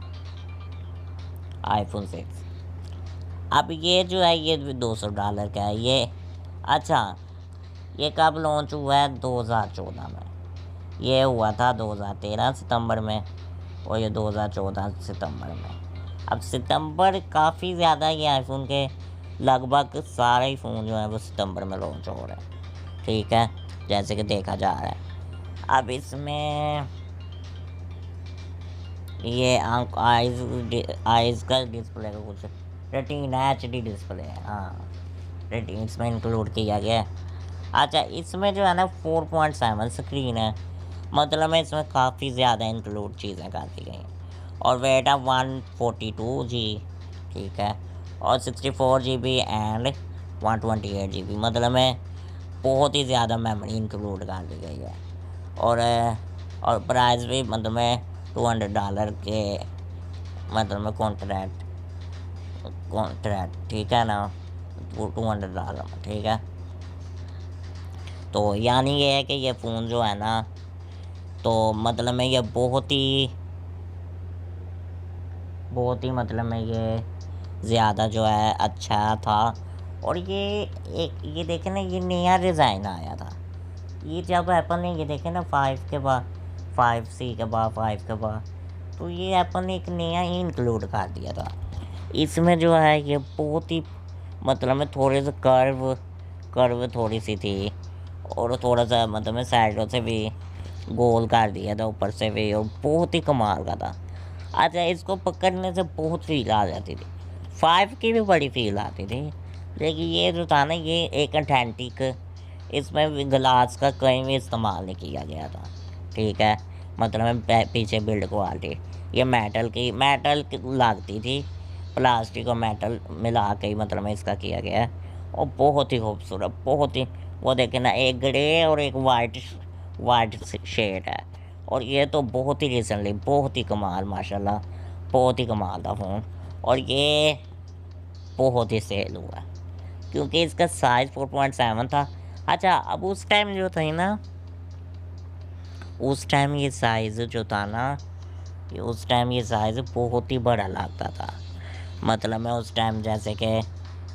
iPhone 6। अब ये जो है ये $200 का है ये। अच्छा, ये कब लॉन्च हुआ है? 2014 में। ये हुआ था 2013 सितंबर में, और ये 2014 सितंबर में। अब सितंबर काफ़ी ज़्यादा, ये आईफोन के लगभग सारे ही फ़ोन जो हैं वो सितंबर में लॉन्च हो रहे हैं। ठीक है, जैसे कि देखा जा रहा है। अब इसमें ये आइज़ का डिस्प्ले का कुछ रेटिना HD डिस्प्ले है। हाँ, रेटिना इसमें इंक्लूड किया गया है। अच्छा, इसमें जो है ना 4.7 स्क्रीन है, मतलब है इसमें काफ़ी ज़्यादा इंक्लूड चीज़ें कर दी गई हैं। और वेट है 142G। ठीक है, और 64GB एंड 128GB, मतलब में बहुत ही ज़्यादा मेमोरी इंक्लूड कर दी गई है। और प्राइस भी मतलब में $200 के, मतलब में कॉन्ट्रैक्ट। ठीक है ना, $200। ठीक है, तो यानी ये है कि ये फ़ोन जो है ना, तो मतलब में ये बहुत ही मतलब में ये ज़्यादा जो है अच्छा था। और ये देखें ना, ये नया डिज़ाइन आया था। ये जब एप्पल ने ये देखे ना 5 के बाद, 5C के बाद, 5 के बाद, तो ये एप्पल ने एक नया ही इंक्लूड कर दिया था। इसमें जो है ये बहुत ही मतलब में थोड़े से कर्व थोड़ी सी थी, और थोड़ा सा मतलब में साइडों से भी गोल कर दिया था, ऊपर से भी, और बहुत ही कमाल का था। अच्छा, इसको पकड़ने से बहुत फील आ जाती थी, 5 की भी बड़ी फील आती थी। लेकिन ये जो था ना, ये एक ऑथेंटिक, इसमें ग्लास का कहीं भी इस्तेमाल नहीं किया गया था। ठीक है, मतलब पीछे बिल्ड क्वालिटी ये मेटल की लगती थी, प्लास्टिक और मेटल मिला के ही मतलब में इसका किया गया है। और बहुत ही खूबसूरत, बहुत ही, वो देखे ना, एक ग्रे और एक वाइट शेड है। और ये तो बहुत ही रिसेंटली, बहुत ही कमाल, माशाल्लाह, बहुत ही कमाल था फ़ोन। और ये बहुत ही सेल हुआ क्योंकि इसका साइज़ 4.7 था। अच्छा, अब उस टाइम जो थी ना, उस टाइम ये साइज़ जो था ना, उस टाइम ये साइज़ बहुत ही बड़ा लगता था। मतलब मैं उस टाइम जैसे कि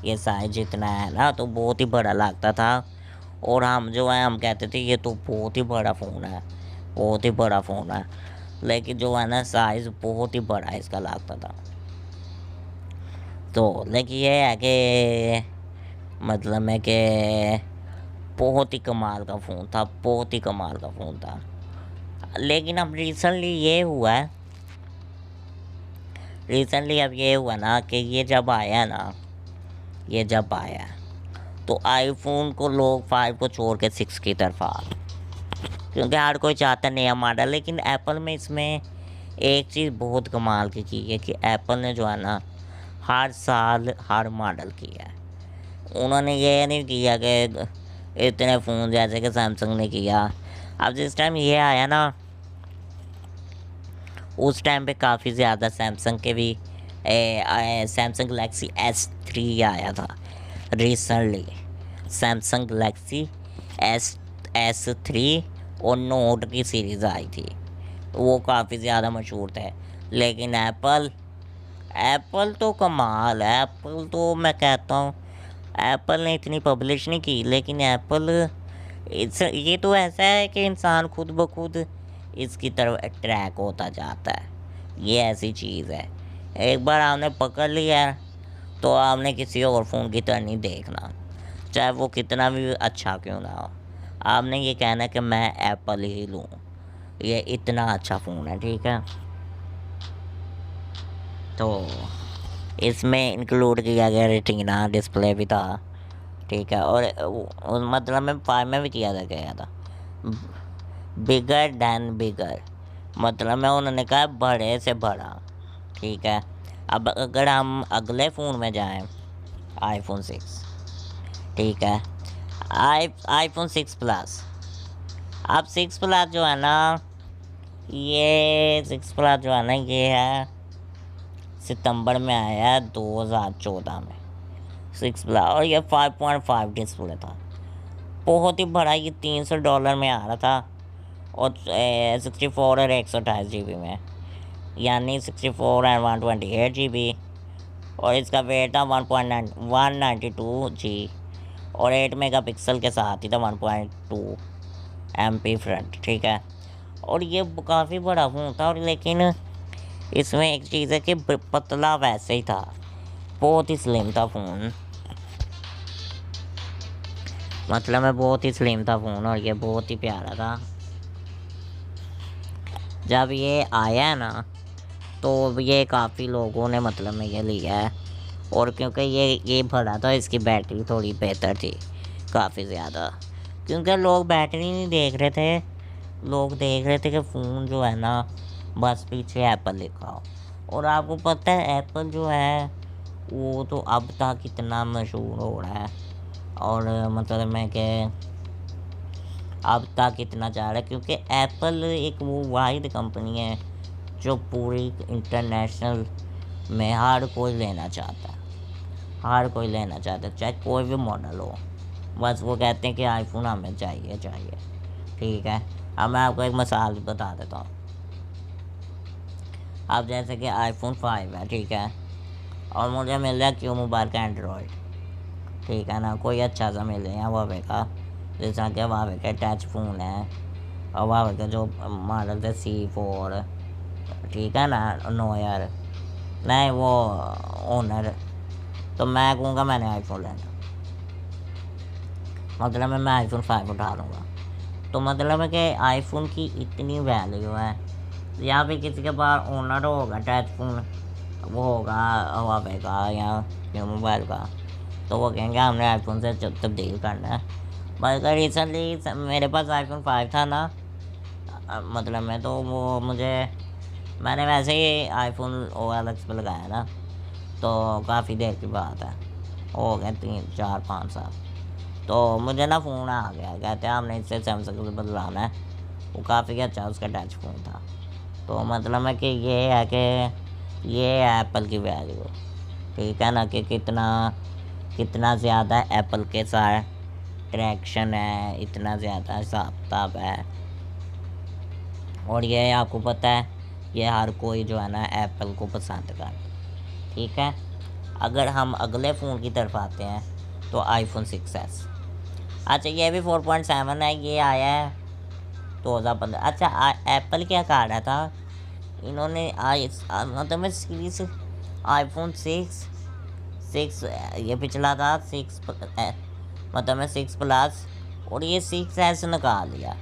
ये साइज़ जितना है ना, तो बहुत ही बड़ा लगता था। और हम जो है, हम कहते थे ये तो बहुत ही बड़ा फ़ोन है, बहुत ही बड़ा फ़ोन है। लेकिन जो है ना, साइज़ बहुत ही बड़ा इसका लगता था। तो लेकिन ये है कि मतलब है कि बहुत ही कमाल का फ़ोन था, बहुत ही कमाल का फ़ोन था। लेकिन अब रिसेंटली अब ये हुआ ना कि ये जब आया तो आईफोन को लोग 5 को छोड़ के 6 की तरफ आ गए, क्योंकि हर कोई चाहता है नया मॉडल। लेकिन एप्पल में इसमें एक चीज़ बहुत कमाल की है कि एप्पल ने जो है ना, हर साल हर मॉडल किया है। उन्होंने ये नहीं किया कि इतने फ़ोन जैसे कि सैमसंग ने किया। अब जिस टाइम ये आया ना, उस टाइम पे काफ़ी ज़्यादा सैमसंग के भी सैमसंग गलेक्सी S3 आया था रिसेंटली। सैमसंग गलेक्सी S3 और नोट की सीरीज़ आई थी, वो काफ़ी ज़्यादा मशहूर थे। लेकिन एप्पल तो कमाल है। एप्पल तो मैं कहता हूँ, एप्पल ने इतनी पब्लिश नहीं की, लेकिन ये तो ऐसा है कि इंसान खुद ब खुद इसकी तरफ अट्रैक्ट होता जाता है। ये ऐसी चीज़ है, एक बार आपने पकड़ लिया तो आपने किसी और फ़ोन की तरह नहीं देखना, चाहे वो कितना भी अच्छा क्यों ना हो। आपने ये कहना कि मैं एप्पल ही लूँ, ये इतना अच्छा फ़ोन है, ठीक है। तो इसमें इंक्लूड किया गया रेटिना डिस्प्ले भी था, ठीक है। और मतलब में 5 में भी किया गया था बिगर दैन बिगर, मतलब में उन्होंने कहा बड़े से बड़ा, ठीक है। अब अगर हम अगले फ़ोन में जाएं, आईफोन 6, ठीक है। IPhone 6 plus. अब 6 प्लस जो है ना, ये 6 प्लस जो है ना, ये है सितंबर में आया है 2014 में 6 प्लस, और ये 5.5 डिस्प्ले था, बहुत ही बड़ा। ये $300 में आ रहा था, और 64 और 128 GB में, यानी 64 एंड 128 GB। और इसका वेट था 192 G, और 8 मेगापिक्सल के साथ ही था, 1.2 MP फ्रंट, ठीक है। और ये काफ़ी बड़ा फ़ोन था, और लेकिन इसमें एक चीज़ है कि पतला वैसे ही था, बहुत ही स्लिम था फ़ोन, मतलब मैं बहुत ही स्लिम था फ़ोन, और ये बहुत ही प्यारा था। जब ये आया है ना, तो ये काफ़ी लोगों ने मतलब में ये लिया है, और क्योंकि ये बड़ा था, इसकी बैटरी थोड़ी बेहतर थी काफ़ी ज़्यादा, क्योंकि लोग बैटरी नहीं देख रहे थे, लोग देख रहे थे कि फ़ोन जो है ना, बस पीछे एप्पल लिखा हो। और आपको पता है एप्पल जो है वो तो अब तक कितना मशहूर हो रहा है, और मतलब मैं कि अब तक इतना जा रहा है, क्योंकि एप्पल एक वो वाहिद कंपनी है जो पूरी इंटरनेशनल में हर कोई लेना चाहता है, हर कोई लेना चाहता है, चाहे कोई भी मॉडल हो, बस वो कहते हैं कि आईफोन हमें चाहिए चाहिए, ठीक है। अब मैं आपको एक मिसाल बता देता हूँ। अब जैसे कि आईफोन 5 है, ठीक है, और मुझे मिल रहा है क्यों मोबाइल का एंड्रॉयड, ठीक है ना, कोई अच्छा सा मिल जाए वावे का, जैसा कि वावे का टच फ़ोन है, और वावे का जो मॉडल थे C4, ठीक है ना, नोयर, नहीं वो ओनर, तो मैं कहूँगा मैंने आईफोन लेना, मतलब मैं आईफोन 5 उठा लूँगा। तो मतलब है कि आईफोन की इतनी वैल्यू है, या फिर किसी के पास ओनर होगा टच फ़ोन, वो होगा हवावे का या मोबाइल का, तो वो कहेंगे हमने आईफोन से तब्दील करना है। बल्कि रिसेंटली मेरे पास आईफोन 5 था ना, मतलब मैं तो वो मैंने वैसे ही आईफोन OLX पे लगाया ना, तो काफ़ी देर की बात है, हो गए 3 4 5 साल, तो मुझे ना फ़ोन आ गया, कहते हैं हमने इससे सैमसंग से बदलाना है, वो काफ़ी अच्छा उसका टच फ़ोन था। तो मतलब है कि ये है कि ये है एप्पल की वैल्यू, ठीक है ना, कि कितना ज़्यादा एप्पल के साथ ट्रैक्शन है, इतना ज़्यादा हिसाब किताब है। और ये आपको पता है, ये हर कोई जो है ना एप्पल को पसंद करता, ठीक है। अगर हम अगले फ़ोन की तरफ आते हैं, तो आईफोन 6s, अच्छा ये भी 4.7 है, ये आया है 2015। अच्छा एप्पल क्या कर रहा था, इन्होंने मतलब में सीरीज आईफोन 6 ये पिछला था 6 मतलब में 6 प्लस, और ये 6s निकाल लिया,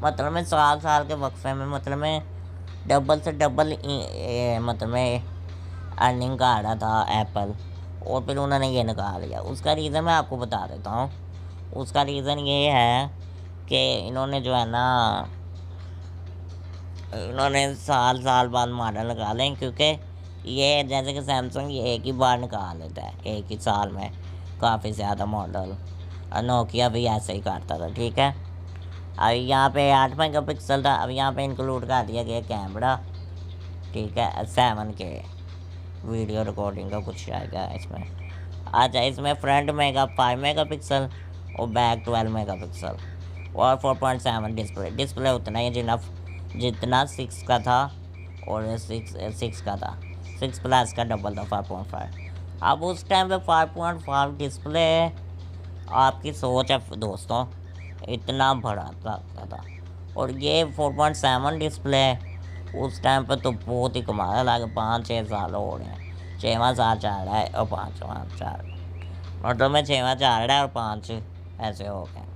मतलब में साल साल के वक्फे में, मतलब में डबल से डबल मतलब में अर्निंग का रहा था एप्पल, और फिर उन्होंने ये निकाल लिया। उसका रीज़न मैं आपको बता देता हूँ। उसका रीज़न ये है कि इन्होंने जो है ना, इन्होंने साल साल बाद मॉडल निकाले, क्योंकि ये जैसे कि सैमसंग ये एक ही बार निकाल लेता है, एक ही साल में काफ़ी ज़्यादा मॉडल, और नोकिया भी ऐसे ही करता था, ठीक है। अब यहाँ पे 8 मेगापिक्सल था, अब यहाँ पे इंक्लूड कर दिया गया कैमरा, ठीक है, 7K वीडियो रिकॉर्डिंग का कुछ आएगा इसमें। अच्छा इसमें फ्रंट 5 मेगापिक्सल और बैक 12 मेगापिक्सल, और 4.7 डिस्प्ले उतना ही जितना 6 का था, और 6 का था, 6 प्लस का डबल था 5.5। अब उस टाइम पे 5.5 डिस्प्ले, आपकी सोच है दोस्तों, इतना बड़ा था। और ये 4.7 डिस्प्ले उस टाइम पे तो बहुत ही कमाल लगा, 5 6 साल हो रहे हैं, 6वां साल चल रहा है और 5वां चल, मतलब में 6वां चल रहा है और 5 ऐसे हो गए।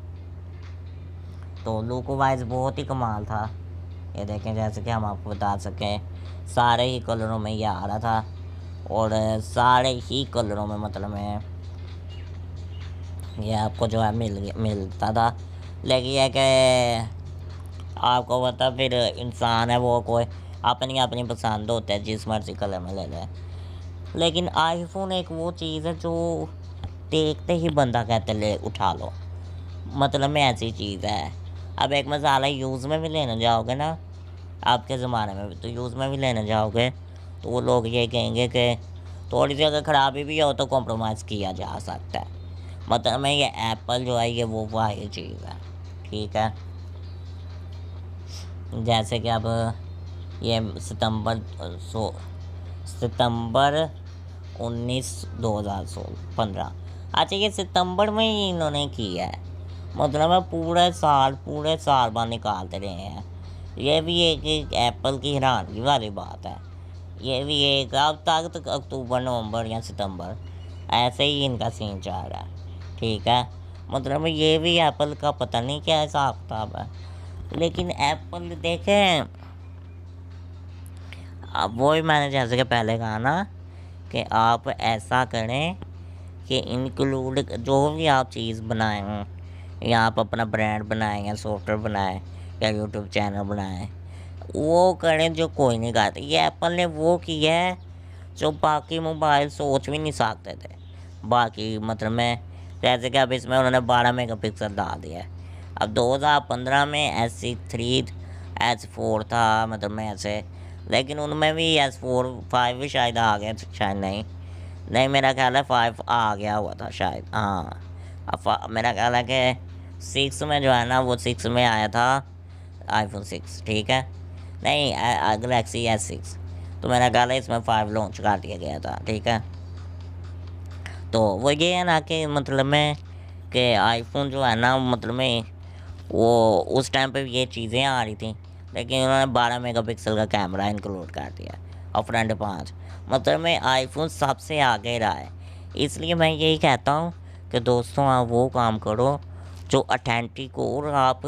तो लुक वाइज बहुत ही कमाल था, ये देखें, जैसे कि हम आपको बता सकें सारे ही कलरों में ये आ रहा था और सारे ही कलरों में मतलब में ये आपको जो है मिलता था। लेकिन यह कि आपको पता फिर इंसान है वो कोई अपनी अपनी पसंद होता है, जिस मर्जी कलर में ले लें। लेकिन आईफोन एक वो चीज़ है जो देखते ही बंदा कहते ले उठा लो, मतलब में ऐसी चीज़ है। अब एक मसाला यूज़ में भी लेने जाओगे ना आपके ज़माने में भी, तो यूज़ में भी लेने जाओगे तो वो लोग ये कहेंगे कि थोड़ी सी अगर ख़राबी भी हो तो कॉम्प्रोमाइज़ किया जा सकता है। मतलब में ये एप्पल जो है ये वो वाही चीज़ है, ठीक है। जैसे कि अब ये सितंबर 19/2015, अच्छा ये सितंबर में ही इन्होंने किया है, मतलब पूरे साल बाद निकालते रहे हैं। ये भी एक एप्पल की हैरानगी वाली बात है। ये भी एक अब तक अक्टूबर नवंबर या सितंबर ऐसे ही इनका सीन चल रहा है, ठीक है। मतलब ये भी एप्पल का पता नहीं क्या हिसाब किताब है। लेकिन एप्पल देखें, अब वही मैंने जैसे कि पहले कहा ना कि आप ऐसा करें कि इंक्लूड जो भी आप चीज़ बनाएं या आप अपना ब्रांड बनाएं या सॉफ्टवेयर बनाएं या यूट्यूब चैनल बनाएं, वो करें जो कोई नहीं करता। ये एप्पल ने वो किया है जो बाकी मोबाइल सोच भी नहीं सकते थे। बाकी मतलब में जैसे कि अब इसमें उन्होंने 12 मेगापिक्सल डाल दिया है। अब 2015 में S3 S4 था, मतलब में ऐसे, लेकिन उनमें भी S4 5 भी शायद आ गया, शायद नहीं मेरा ख्याल है 5 आ गया हुआ था शायद, हाँ। अब मेरा ख्याल है कि 6 में जो है ना वो 6 में आया था iPhone 6, ठीक है। नहीं, गैलेक्सी S6, तो मेरा ख्याल है इसमें 5 लॉन्च कर दिया गया था, ठीक है। तो वो ये है ना कि मतलब में कि आईफोन जो है ना मतलब में वो उस टाइम पे ये चीज़ें आ रही थी, लेकिन उन्होंने 12 मेगापिक्सल का कैमरा इंक्लूड कर दिया और फ्रंट 5, मतलब में आईफोन सबसे आगे रहा है। इसलिए मैं यही कहता हूँ कि दोस्तों आप वो काम करो जो अथेंटिक हो और आप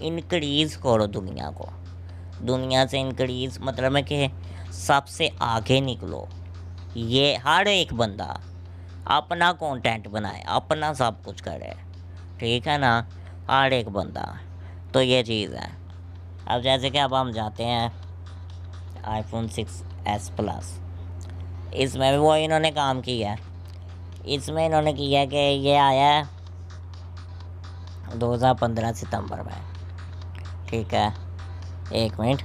इनक्रीज़ करो दुनिया से इनक्रीज़, मतलब में कि सबसे आगे निकलो। ये हर एक बंदा अपना कंटेंट बनाए, अपना सब कुछ करे, ठीक है ना, हर एक बंदा। तो ये चीज़ है। अब जैसे कि अब हम जाते हैं आईफोन 6s प्लस, इसमें भी वो इन्होंने काम किया है। इसमें इन्होंने किया कि ये आया है 2015 सितंबर में, ठीक है। एक मिनट,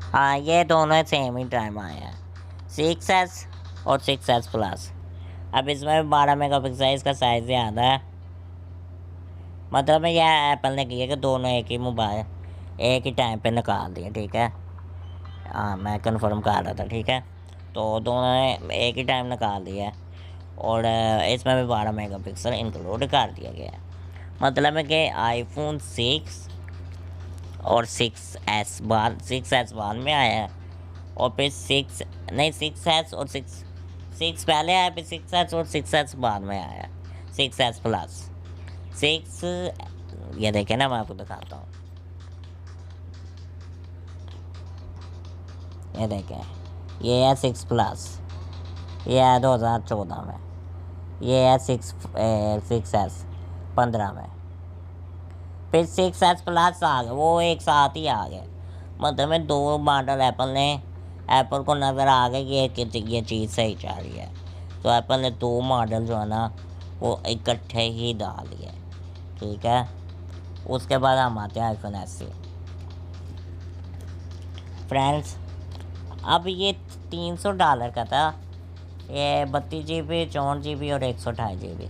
हाँ ये दोनों सेम ही टाइम आए हैं, 6s और 6s प्लस। अब इसमें 12 मेगापिक्सल इसका साइज़ ज़्यादा है, मतलब यह एप्पल ने किया कि दोनों एक ही मोबाइल एक ही टाइम पे निकाल दिए, ठीक है। हाँ मैं कंफर्म कर रहा था, ठीक है। तो दोनों ने एक ही टाइम निकाल दिया और इसमें भी 12 मेगापिक्सल इंक्लूड कर दिया गया है। मतलब है कि आईफोन 6 और 6s बाद में आया है, और फिर 6s और 6 पहले आया, फिर 6s और 6s बाद में आया, 6s प्लस 6। ये देखें ना, मैं आपको दिखाता हूँ, ये देखें, ये है 6 प्लस, ये है 2014 में, ये है 6s 15 में, फिर 6s प्लस आ गए, वो एक साथ ही आ गए। मतलब में दो मॉडल एप्पल को नज़र आ गया कि ये चीज़ सही चल रही है, तो एप्पल ने दो मॉडल जो है ना वो इकट्ठे ही डाल दिए, ठीक है। उसके बाद हम आते हैं आईफोन SE। फ्रेंड्स, अब ये $300 का था, ये 32 GB 64 GB और 128 GB,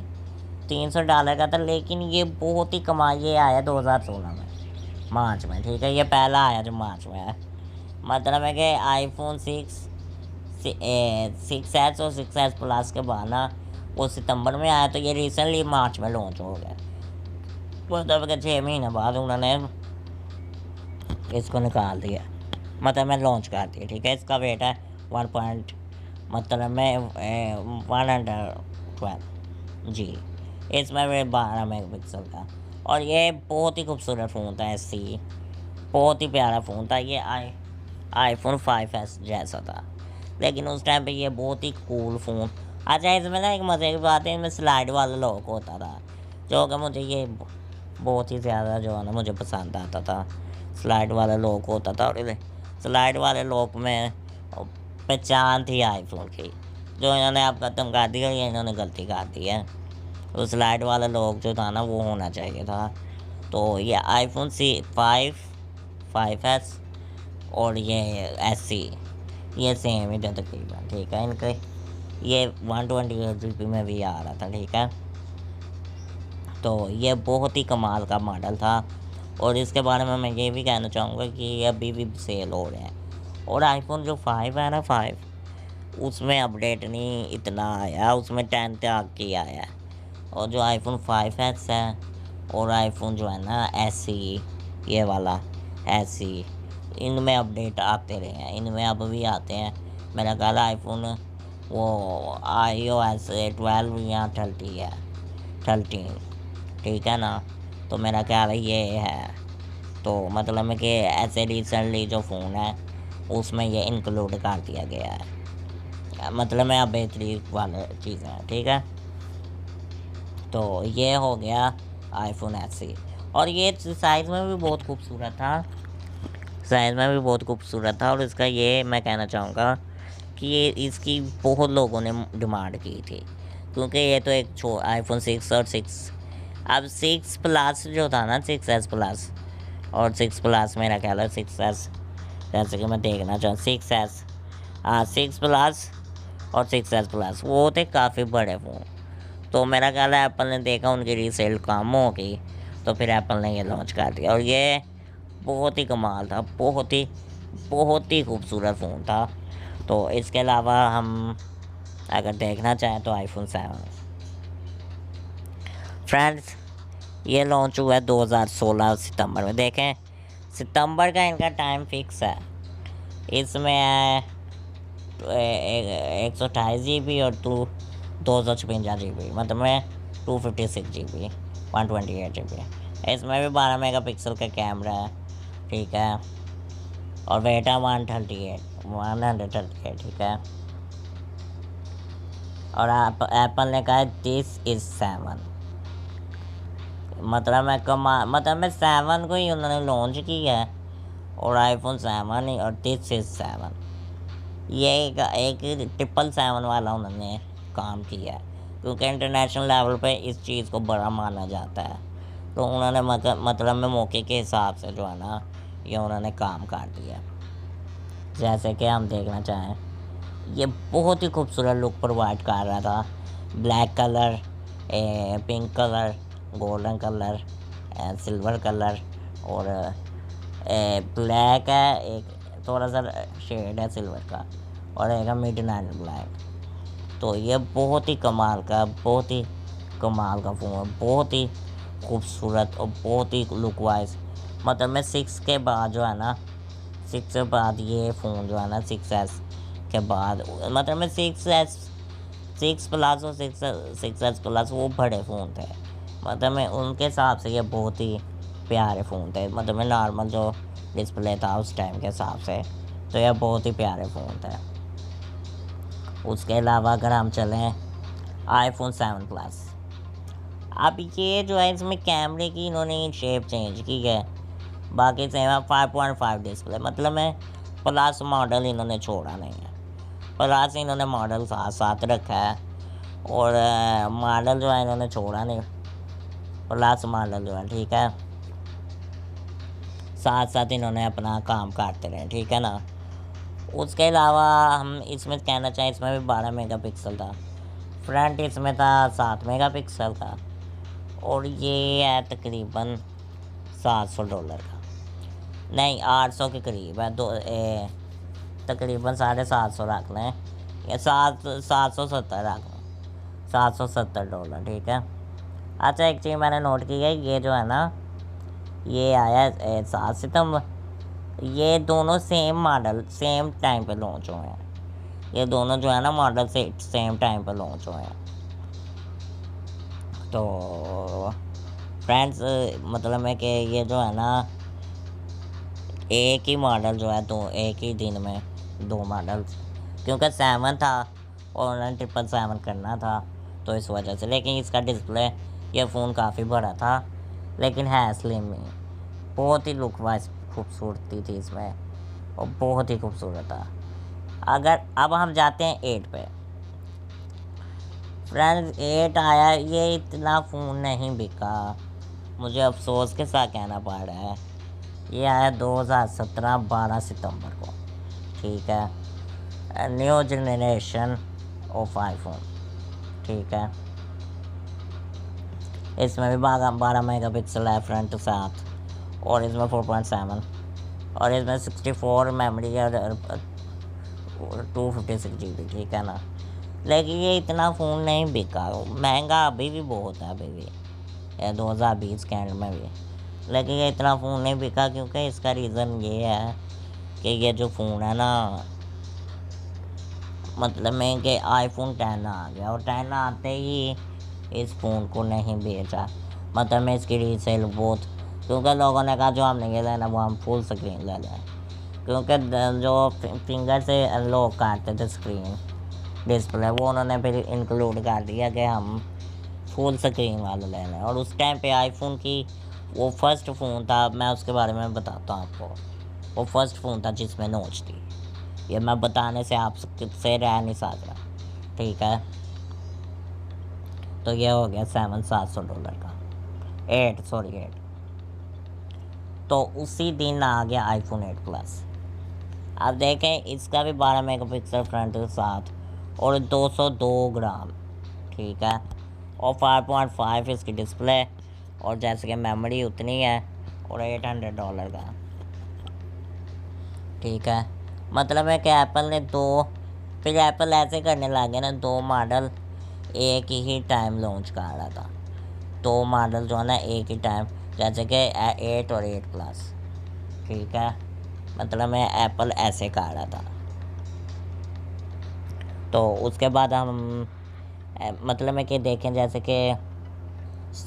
$300 का था। लेकिन ये बहुत ही कमाल, ये आया 2016 में मार्च में, ठीक है। ये पहला आया जो मार्च में है। मतलब है कि आईफोन 6s और 6s प्लस के बाद ना वो सितंबर में आया, तो ये रिसेंटली मार्च में लॉन्च हो गया। मतलब कि 6 महीने बाद उन्होंने इसको निकाल दिया, मतलब मैं लॉन्च कर दिया, ठीक है। इसका वेट है मतलब में 112 जी, इसमें वे 12 मेगापिक्सल का, और ये बहुत ही खूबसूरत फ़ोन था SE, बहुत ही प्यारा फ़ोन था ये। आईफोन 5S जैसा था, लेकिन उस टाइम पे ये बहुत ही कूल फ़ोन। अच्छा, इसमें ना एक मज़े की बात है, इनमें स्लाइड वाला लॉक होता था, जो कि मुझे ये बहुत ही ज़्यादा जो है ना मुझे पसंद आता था। स्लाइड वाला लॉक होता था, और स्लाइड वाले लॉक में पहचान थी आईफोन की, जो इन्होंने अब ख़त्म कर दिया, ये इन्होंने गलती कर दी है। तो स्लाइड वाला लॉक जो था ना वो होना चाहिए था। तो ये आईफोन 5S और ये SE ये सेम ही थे तकरीबन, ठीक है। इनके ये 128GB में भी आ रहा था, ठीक है। तो ये बहुत ही कमाल का मॉडल था, और इसके बारे में मैं ये भी कहना चाहूँगा कि ये अभी भी सेल हो रहे हैं। और आईफोन जो 5 है ना, 5 उसमें अपडेट नहीं इतना आया, उसमें 10 तक की आया है। और जो आईफोन 5S है और आईफोन जो है ना SE ये वाला SE, इनमें अपडेट आते रहे हैं, इनमें अब भी आते हैं। मेरा ख्याल आईफोन वो iOS 12 या 30 है, 13, ठीक है ना। तो मेरा ख्याल ये है, तो मतलब है कि ऐसे रिसेंटली जो फ़ोन है उसमें ये इंक्लूड कर दिया गया है, मतलब मैं अब बेहतरीन वाले चीज़ें हैं, ठीक है। तो ये हो गया आईफोन SE, और ये साइज़ में भी बहुत खूबसूरत था, साइज़ में भी बहुत खूबसूरत था। और इसका ये मैं कहना चाहूँगा कि ये इसकी बहुत लोगों ने डिमांड की थी, क्योंकि ये तो एक आईफोन 6 और 6, अब 6 प्लस जो था ना, 6S प्लस और 6 प्लस, मेरा ख्याल है 6S, जैसे कि मैं देखना चाहूँ 6S, हाँ 6 प्लस और 6S प्लस, वो थे काफ़ी बड़े फ़ोन। तो मेरा ख्याल है एप्पल ने देखा उनकी रीसेल कम हो गई, तो फिर एप्पल ने ये लॉन्च कर दिया, और ये बहुत ही कमाल था, बहुत ही खूबसूरत फ़ोन था। तो इसके अलावा हम अगर देखना चाहें तो आईफोन 7 फ्रेंड्स ये लॉन्च हुआ है 2016 सितंबर में। देखें, सितंबर का इनका टाइम फिक्स है। इसमें है 128GB और 256GB, मतलब में 256GB, 128GB। इसमें भी 12 मेगापिक्सल का कैमरा है, ठीक है, और वेट है 138, ठीक है। और एप्पल ने कहा दिस इज़ 7, मतलब मैं 7 को ही उन्होंने लॉन्च किया है, और आईफोन 7 ही, और दिस इज़ 7, ये एक 777 वाला उन्होंने काम किया है, क्योंकि इंटरनेशनल लेवल पे इस चीज़ को बड़ा माना जाता है। तो उन्होंने मतलब में मौके के हिसाब से जो है ना ये उन्होंने काम कर दिया। जैसे कि हम देखना चाहें, ये बहुत ही खूबसूरत लुक प्रोवाइड कर रहा था, black colour, pink colour, golden colour, silver colour, और ब्लैक है, एक थोड़ा सा शेड है सिल्वर का, और एक मिड नाइट ब्लैक। तो ये बहुत ही कमाल का फ़ोन है, बहुत ही खूबसूरत और बहुत ही लुक वाइज। मतलब मैं 6 के बाद जो है ना, 6 के बाद ये फ़ोन जो है ना 6S के बाद, मतलब मैं 6 प्लस और 6S प्लस वो बड़े फ़ोन थे, मतलब मैं उनके हिसाब से ये बहुत ही प्यारे फ़ोन थे, मतलब मैं नॉर्मल जो डिस्प्ले था उस टाइम के हिसाब से, तो ये बहुत ही प्यारे फ़ोन थे। उसके अलावा अगर हम चलें आईफोन 7 प्लस, अब ये जो है इसमें कैमरे की इन्होंने शेप चेंज की है, बाकी सेम है 5.5 डिस्प्ले, मतलब मैं प्लस मॉडल इन्होंने छोड़ा नहीं है, प्लस इन्होंने मॉडल साथ साथ रखा है, और मॉडल जो है इन्होंने छोड़ा नहीं, प्लस मॉडल जो है, ठीक है, साथ साथ इन्होंने अपना काम करते रहे, ठीक है ना। उसके अलावा हम इसमें कहना चाहें, इसमें भी 12 मेगापिक्सल था, फ्रंट इसमें था 7 मेगापिक्सल का, और ये है तकरीबन $700 का, नहीं 800 के करीब है, तकरीबन $750 रख लें, या 770 रख लें, $770, ठीक है। अच्छा, एक चीज़ मैंने नोट की है, ये जो है ना ये आया 7 सितंबर, ये दोनों सेम मॉडल सेम टाइम पे लॉन्च हुए हैं, ये दोनों जो है ना मॉडल से सेम टाइम पे लॉन्च हुए हैं। तो फ्रेंड्स मतलब है कि ये जो है ना एक ही मॉडल जो है, तो एक ही दिन में 2 मॉडल, क्योंकि 7 था और उन्होंने 777 करना था, तो इस वजह से। लेकिन इसका डिस्प्ले, ये फ़ोन काफ़ी बड़ा था, लेकिन है स्लिम ही। बहुत ही लुक वाइज खूबसूरती थी इसमें, और बहुत ही खूबसूरत था। अगर अब हम जाते हैं 8 पे। फ्रेंड्स 8 आया, ये इतना फ़ोन नहीं बिका, मुझे अफसोस के साथ कहना पड़ रहा है। ये आया 2017 12 सितंबर को, ठीक है। न्यू जनरेशन ऑफ आईफोन, ठीक है। इसमें भी 12 मेगापिक्सल है फ्रंट साथ, और इसमें 4.7, और इसमें 64 मेमोरी है और 256 GB, ठीक है ना। लेकिन ये इतना फ़ोन नहीं बिका, महंगा अभी भी बहुत है, अभी भी 2020 के एंड में भी। लेकिन ये इतना फ़ोन नहीं बिका, क्योंकि इसका रीज़न ये है कि ये जो फ़ोन है ना, मतलब में कि आईफोन 10 आ गया, और 10 आते ही इस फ़ोन को नहीं बेचा। मतलब में इसकी रीसेल बहुत, क्योंकि लोगों ने कहा जो हमने ये लेना वो हम फुल स्क्रीन ले लें, क्योंकि जो फिंगर से अनलॉक करते थे स्क्रीन डिस्प्ले, वो उन्होंने फिर इंक्लूड कर दिया कि हम फुल स्क्रीन वाला ले लें। और उस टाइम पे आईफोन की वो फर्स्ट फ़ोन था, मैं उसके बारे में बताता हूँ आपको। वो फर्स्ट फ़ोन था जिसमें नॉच थी, ये मैं बताने से आप से रह नहीं सकता, ठीक है। तो ये हो गया $700 का, 8। तो उसी दिन आ गया आईफोन 8 प्लस। अब देखें, इसका भी 12 मेगापिक्सल फ्रंट के साथ, और 202 ग्राम, ठीक है, और 5.5 इसकी डिस्प्ले, और जैसे कि मेमोरी उतनी है, और $800 का, ठीक है। मतलब है कि एप्पल ने फिर एप्पल ऐसे करने लगे ना, 2 मॉडल एक ही टाइम लॉन्च कर रहा था। 2 मॉडल जो है ना एक ही टाइम, जैसे कि 8 और 8 प्लस, ठीक है। मतलब मैं एप्पल ऐसे कर रहा था। तो उसके बाद हम मतलब मैं कि देखें, जैसे कि